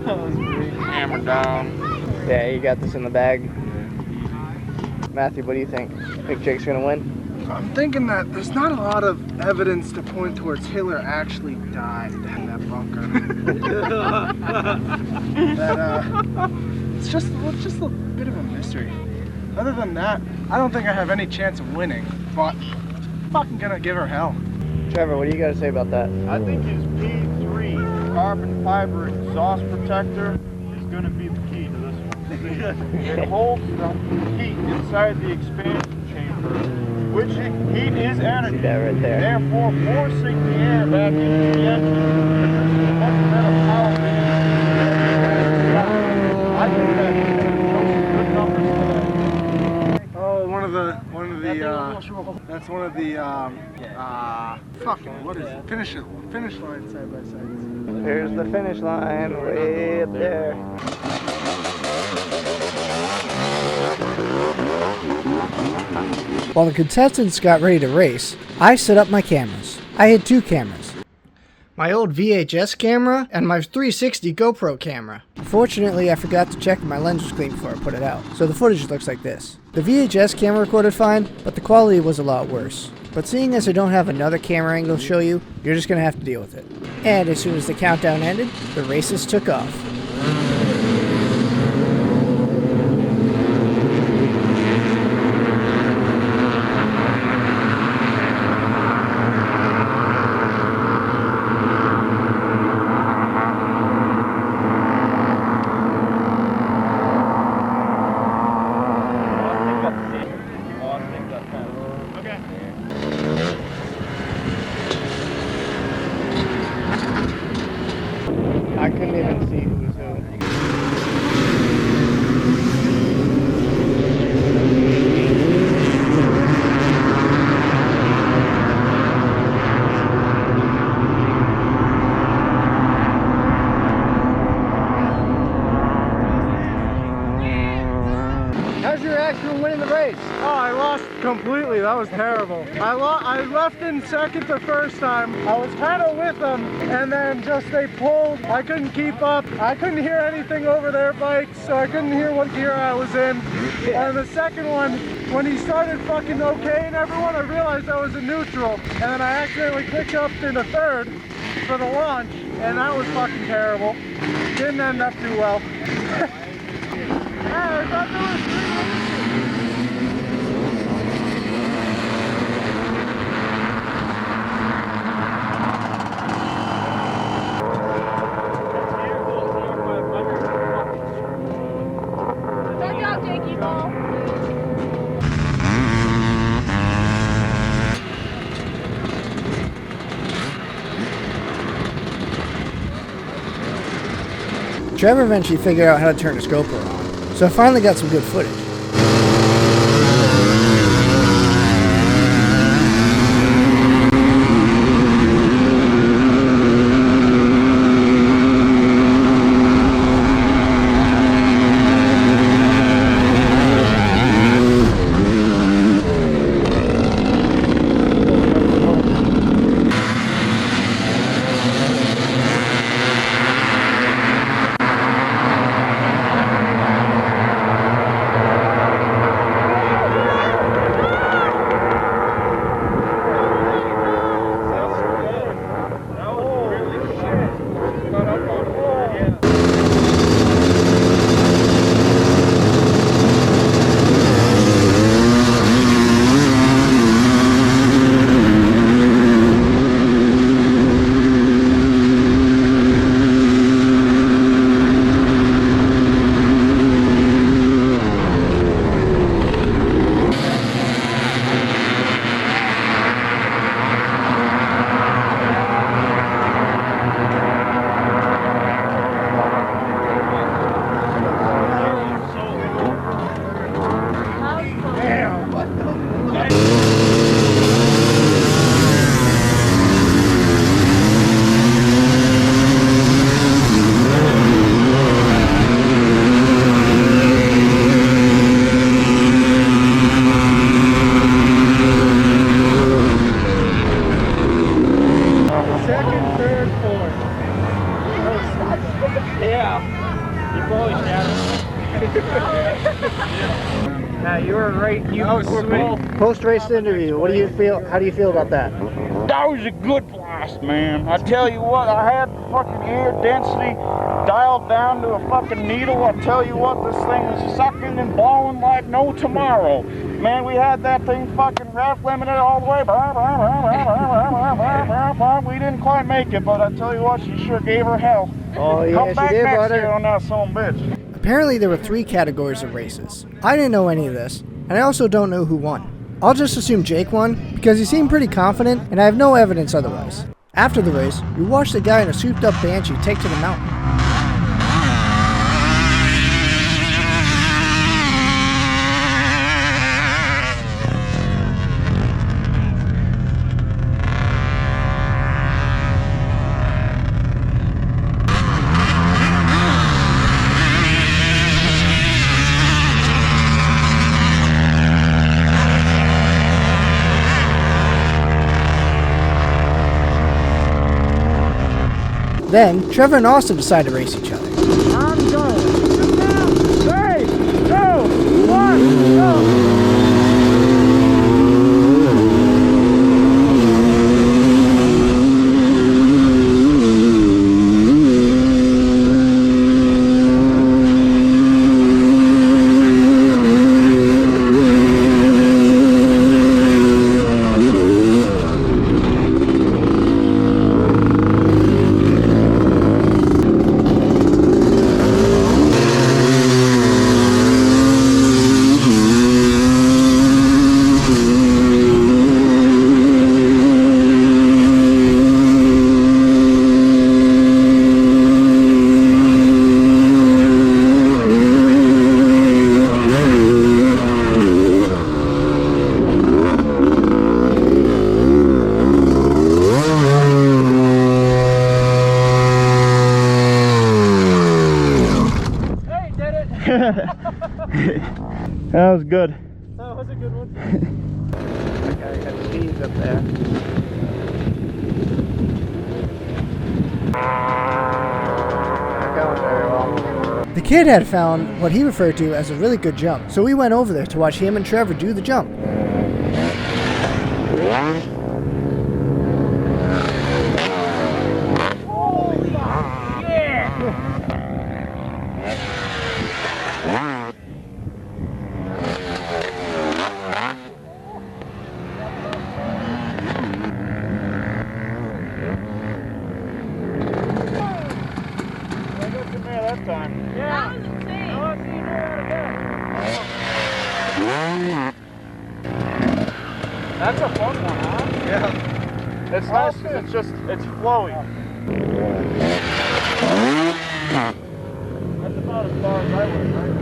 That was great. hammer down. Yeah, you got this in the bag. Yeah, Matthew, what do you think? Think Jake's gonna win? I'm thinking that there's not a lot of evidence to point towards Hitler actually died in that bunker. It's just a bit of a mystery. Other than that, I don't think I have any chance of winning, but I'm fucking gonna give her hell. Trevor, what do you got to say about that? I think his P3 carbon fiber exhaust protector is gonna be the key to this one. It holds the heat inside the expansion chamber, which heat is energy. See that right there? Therefore, forcing the air back into the engine produces much better power than I think that shows some good numbers today. Oh, that's one of the fucking, what is it? Finish line side by side. Here's the finish line, way up there. While the contestants got ready to race, I set up my cameras. I had two cameras. My old VHS camera and my 360 GoPro camera. Unfortunately, I forgot to check if my lens was clean before I put it out, so the footage looks like this. The VHS camera recorded fine, but the quality was a lot worse. But seeing as I don't have another camera angle to show you, you're just gonna have to deal with it. And as soon as the countdown ended, the races took off. I couldn't even see who was who. How's your reaction from winning the race? Oh, I lost completely. That was terrible. I left in second the first time. I was kind of with them, and then just they pulled. I couldn't keep up. I couldn't hear anything over their bikes, so I couldn't hear what gear I was in. And the second one, when he started fucking okaying everyone, I realized I was in neutral, and then I accidentally clicked up into third for the launch, and that was fucking terrible. Didn't end up too well. Yeah, I thought there was 3 Check out Jakey Ball. Trevor eventually figured out how to turn his GoPro on, so I finally got some good footage. scared for? Yeah. You probably shadowed. Yeah, you were right. You were both. Post-race interview. What do you feel? How do you feel about that? That was a good blast, man. I tell you what, I had fucking air density dialed down to a fucking needle. I tell you what, this thing was sucking and blowing like no tomorrow. Man, we had that thing fucking ref limited all the way. We didn't quite make it, but I tell you what, she sure gave her hell. Oh yeah, Come back she did, next brother. year on that son of a bitch. Apparently there were 3 categories of races. I didn't know any of this, and I also don't know who won. I'll just assume Jake won, because he seemed pretty confident, and I have no evidence otherwise. After the race, we watched a guy in a souped up Banshee take to the mountain. Then, Trevor and Austin decided to race each other. I'm going. 3, 2, 1, go! That was good. That was a good one. Okay, I got cheese up there. Not going very well. The kid had found what he referred to as a really good jump, so we went over there to watch him and Trevor do the jump. That's a fun one, huh? Yeah. It's nice because it's flowy. That's about as far as I went, right?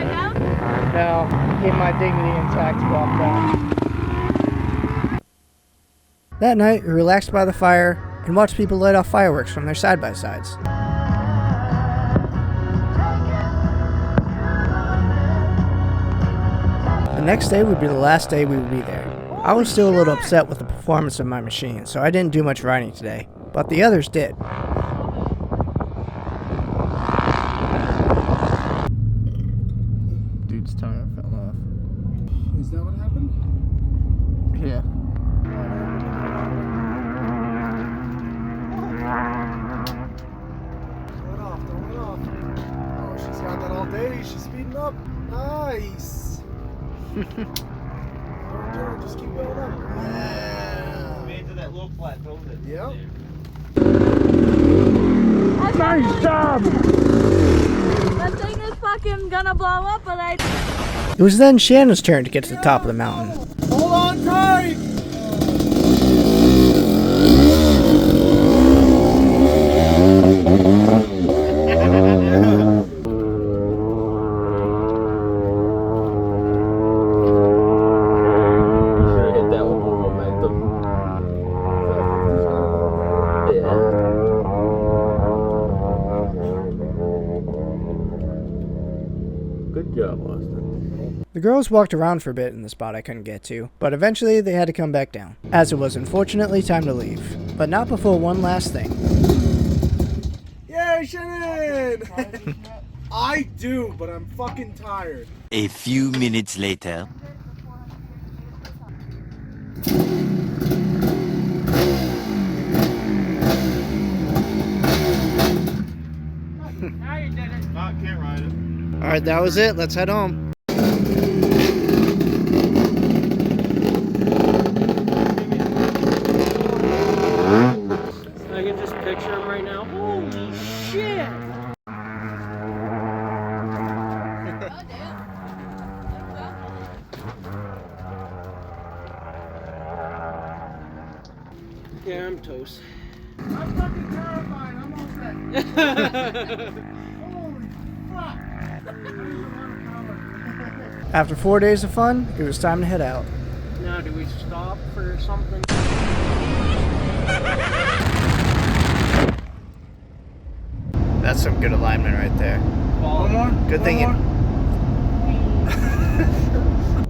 Yeah. No, keep my dignity intact, walk down. That night, we relaxed by the fire and watched people light off fireworks from their side-by-sides. The next day would be the last day we would be there. I was still a little upset with the performance of my machine, so I didn't do much riding today, but the others did. Dude's tire fell off. Is that what happened? Yeah. Don't let off. Oh, she's got that all day. She's speeding up. Nice. Just keep going up. Yeah. Made to that low plateau that. Yep. Nice job! That thing is fucking gonna blow up, but I... It was then Shannon's turn to get to the top of the mountain. Hold on tight. Good job, Austin. The girls walked around for a bit in the spot I couldn't get to, but eventually they had to come back down, as it was unfortunately time to leave. But not before one last thing. Yay, Shannon! I do, but I'm fucking tired. A few minutes later. Now you did it. No, can't ride it. Alright, that was it. Let's head home. I can just picture him right now. Holy shit! Yeah, I'm toast. I'm fucking terrified. I'm all set. Holy fuck. After 4 days of fun, it was time to head out. Now, do we stop for something? That's some good alignment right there. One more? Good thing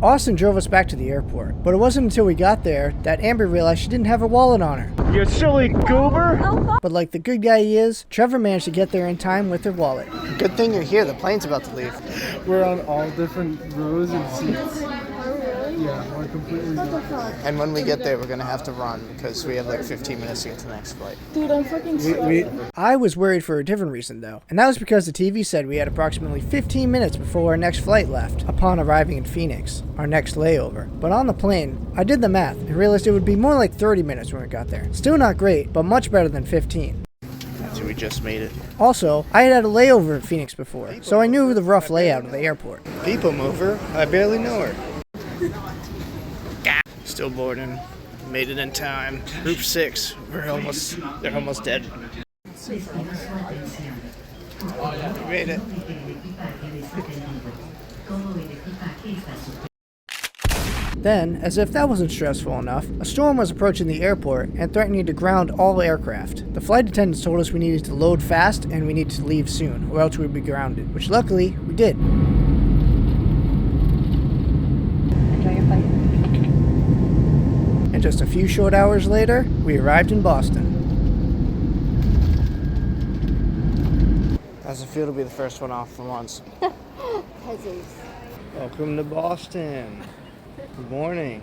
Austin drove us back to the airport, but it wasn't until we got there that Amber realized she didn't have her wallet on her. You silly goober! But like the good guy he is, Trevor managed to get there in time with her wallet. Good thing you're here, the plane's about to leave. We're on all different rows and seats. Yeah, we're completely And when we get there, we're gonna have to run because we have like 15 minutes to get to the next flight. Dude, I'm fucking sweating. I was worried for a different reason though, and that was because the TV said we had approximately 15 minutes before our next flight left, upon arriving in Phoenix, our next layover. But on the plane, I did the math and realized it would be more like 30 minutes when we got there. Still not great, but much better than 15. So we just made it. Also, I had a layover in Phoenix before, so I knew the rough layout of the airport. People mover, I barely know her. Still boarding. Made it in time. Group 6. They're almost dead. We made it. Then, as if that wasn't stressful enough, a storm was approaching the airport and threatening to ground all aircraft. The flight attendants told us we needed to load fast and we needed to leave soon, or else we'd be grounded, which luckily, we did. And just a few short hours later, we arrived in Boston. How's it feel to be the first one off for once? Welcome to Boston. Good morning.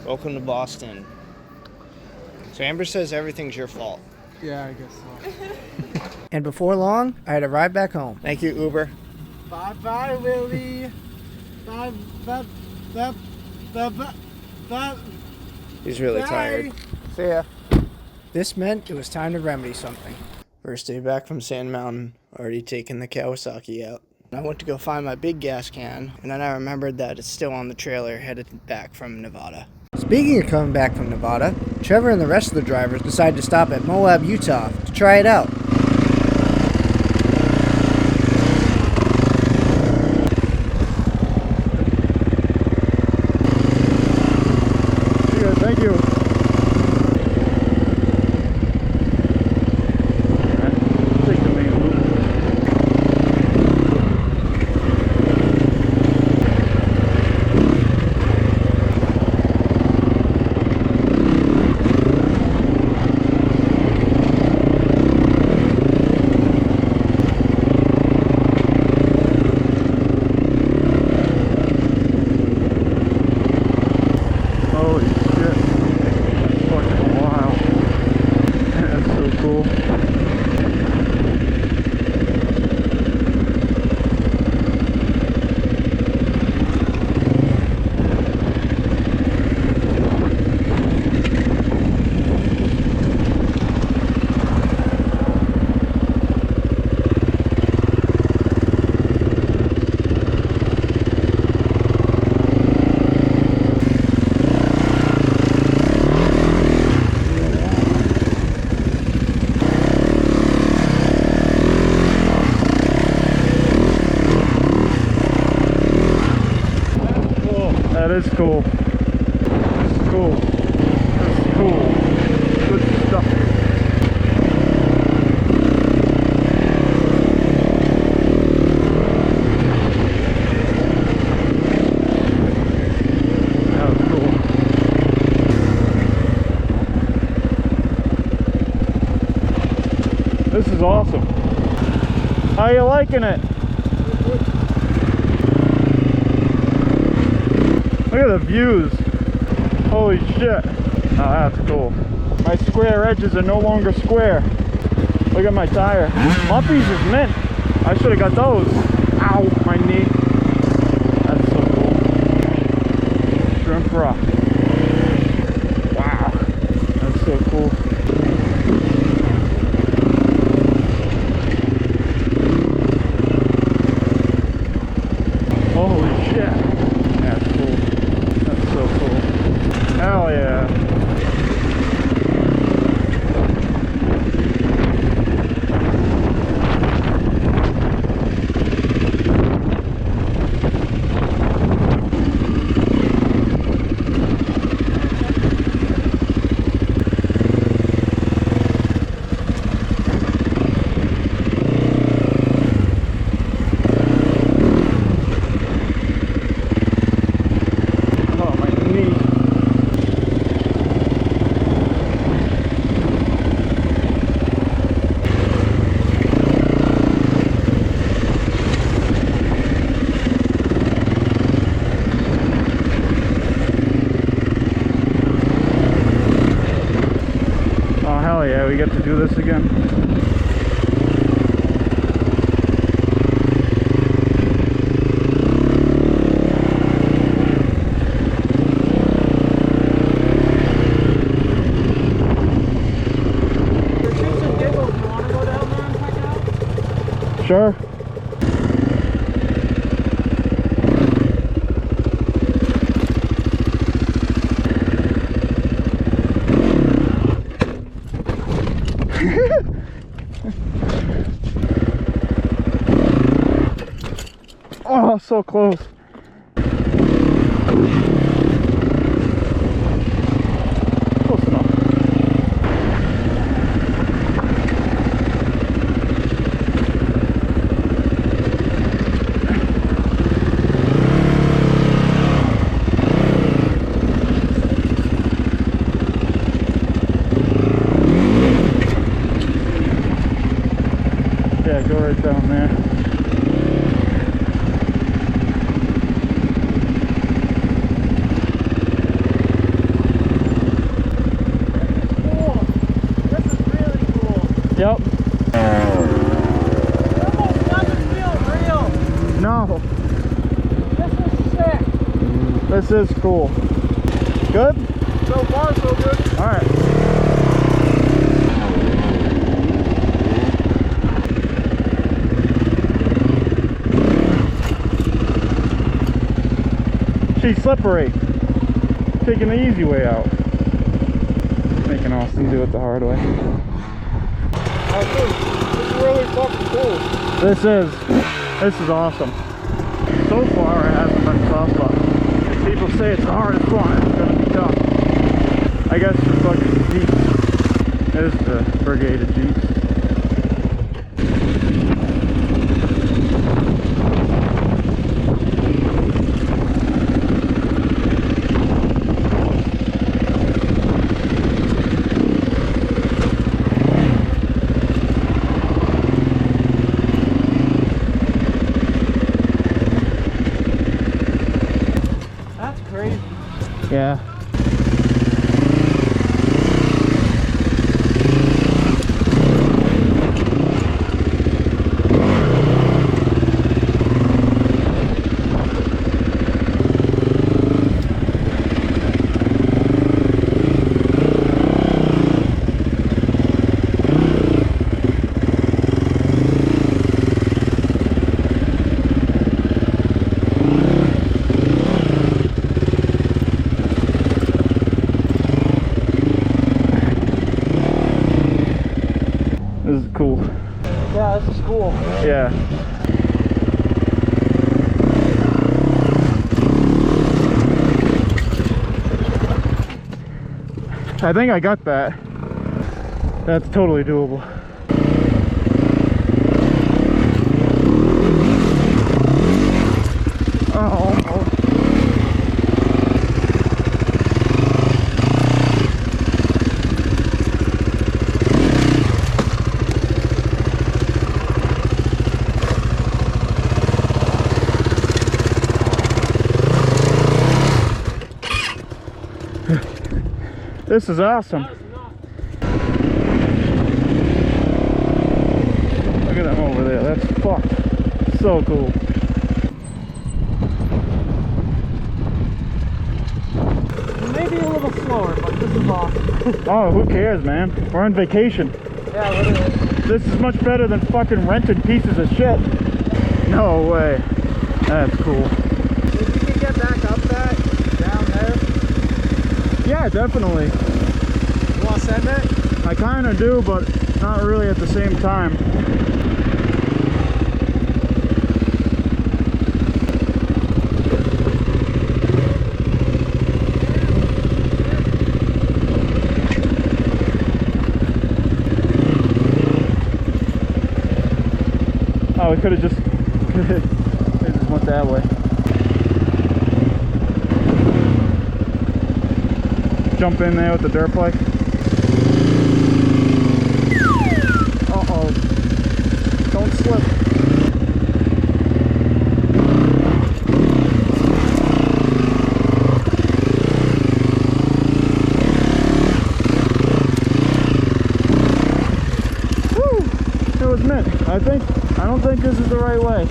Welcome to Boston. So Amber says everything's your fault. Yeah, I guess so. And before long, I had arrived back home. Thank you, Uber. Bye-bye, Willie. Bye. He's really Bye. tired. See ya. This meant it was time to remedy something. First day back from Sand Mountain, already taking the Kawasaki out. I went to go find my big gas can, and then I remembered that it's still on the trailer headed back from Nevada. Speaking of coming back from Nevada, Trevor and the rest of the drivers decided to stop at Moab, Utah to try it out. Thank you. Take the main loop. Holy shit. Fucking wow. That's so cool. That is cool. That's cool. That's cool. Good stuff. This is awesome. How you liking it? Look at the views. Holy shit. Oh, that's cool. My square edges are no longer square. Look at my tire. Muppies is mint. I should have got those. Ow, my knee. That's so cool. Shrimp rock. Wow. That's so cool. Holy shit. That's cool. That's so cool. Hell yeah. Yeah, we get to do this again. Sure. Oh, so close. Close enough. Yeah, go right down there. Yep. It almost doesn't feel real. No. This is sick. This is cool. Good? So far, so good. Alright. She's slippery. Taking the easy way out. Making Austin do it the hard way. This is really fucking cool. This is awesome. So far it hasn't been tough, but people say it's the hardest one. It's gonna be tough. I guess for fucking Jeeps. There's the brigade of Jeeps. Yeah. This is cool. Yeah, this is cool. Yeah. I think I got that. That's totally doable. Oh. This is awesome. Look at them over there. That's fucked. So cool. Maybe a little slower, but this is awesome. Oh, who cares, man? We're on vacation. Yeah, literally. This is much better than fucking rented pieces of shit. No way. That's cool. If you can get back up that, down there. Yeah, definitely. You want to send it? I kind of do, but not really at the same time. Oh, we could have just, went that way. Jump in there with the dirt bike. Uh-oh. Don't slip. Woo! It was meant, I think. I don't think this is the right way.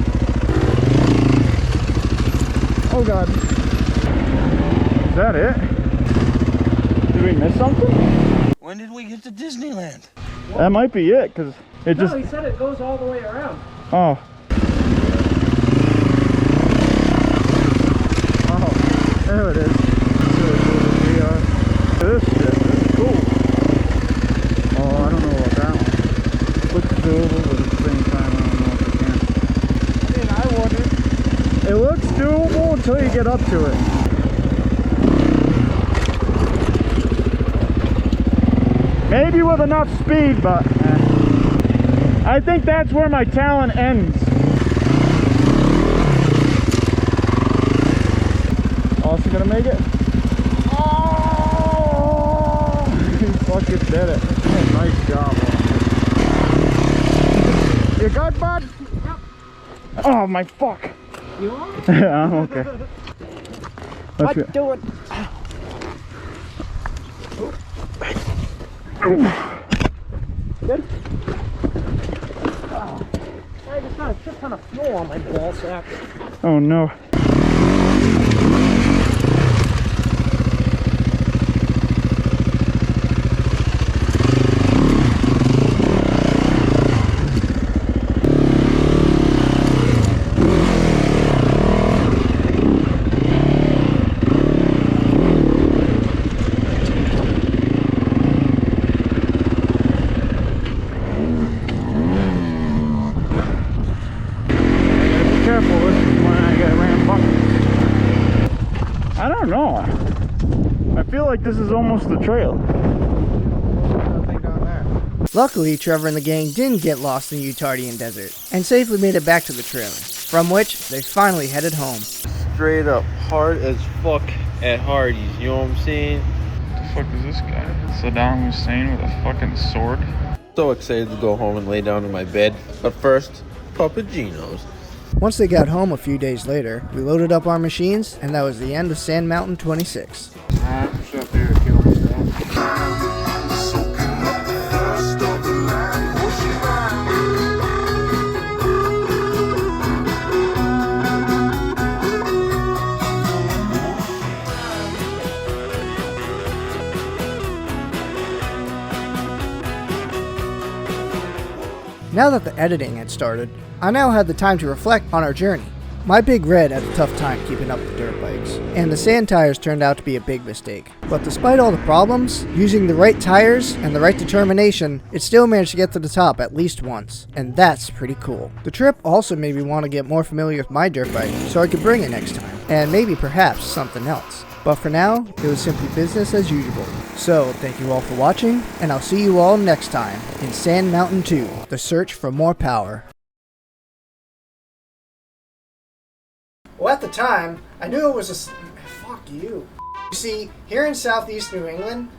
Oh god. Is that it? Did we miss something? When did we get to Disneyland? That might be it, because it just... No, he said it goes all the way around. Oh. Oh, there it is. That's really cool to see, this shit, this is cool. Oh, I don't know about that one. Looks doable, but at the same time, I don't know if I can. I mean, I wouldn't. It looks doable until you get up to it. Maybe with enough speed, but I think that's where my talent ends. Also gonna make it? Oh! He fucking did it. Oh, nice job. You good, bud? Yep. Oh my fuck. You want? Yeah, I'm okay. Let's go. Do it. Good. Oh. I just got a shit ton of fuel on my ball sack. Oh no. Careful, this is when I get rambunctious. I don't know. I feel like this is almost the trail. Luckily, Trevor and the gang didn't get lost in the Utardian desert and safely made it back to the trailer, from which they finally headed home. Straight up hard as fuck at Hardee's, you know what I'm saying? What the fuck is this guy? Saddam Hussein with a fucking sword? So excited to go home and lay down in my bed. But first, Papagino's. Once they got home a few days later, we loaded up our machines, and that was the end of Sand Mountain 26. Shut there, kill myself. Now that the editing had started, I now had the time to reflect on our journey. My Big Red had a tough time keeping up with dirt bikes, and the sand tires turned out to be a big mistake. But despite all the problems, using the right tires and the right determination, it still managed to get to the top at least once, and that's pretty cool. The trip also made me want to get more familiar with my dirt bike so I could bring it next time, and maybe perhaps something else. But for now, it was simply business as usual. So, thank you all for watching, and I'll see you all next time in Sand Mountain 2, the search for more power. Well, at the time, I knew it was a... Fuck you. You see, here in southeast New England...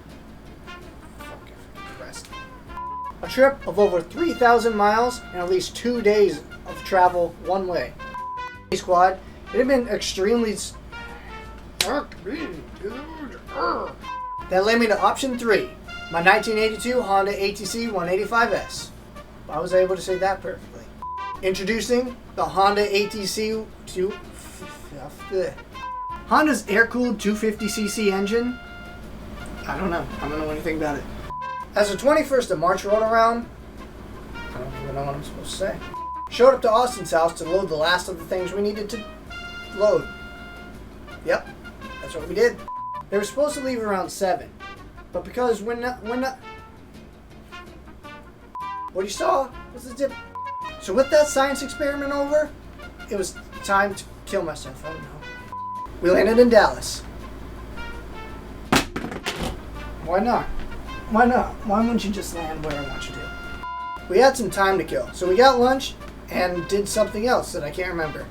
A trip of over 3,000 miles and at least 2 days of travel one way. Squad, it had been extremely... That led me to option 3, my 1982 Honda ATC 185S. I was able to say that perfectly. Introducing the Honda ATC Honda's air-cooled 250cc engine. I don't know anything about it. As the 21st of March rolled around, I don't even know what I'm supposed to say. Showed up to Austin's house to load the last of the things we needed to load. Yep, that's what we did. They were supposed to leave around 7, but because we're not. What you saw was the dip. So with that science experiment over, it was time to kill myself. I don't know. We landed in Dallas. Why not? Why not? Why wouldn't you just land where I want you to? We had some time to kill, so we got lunch and did something else that I can't remember.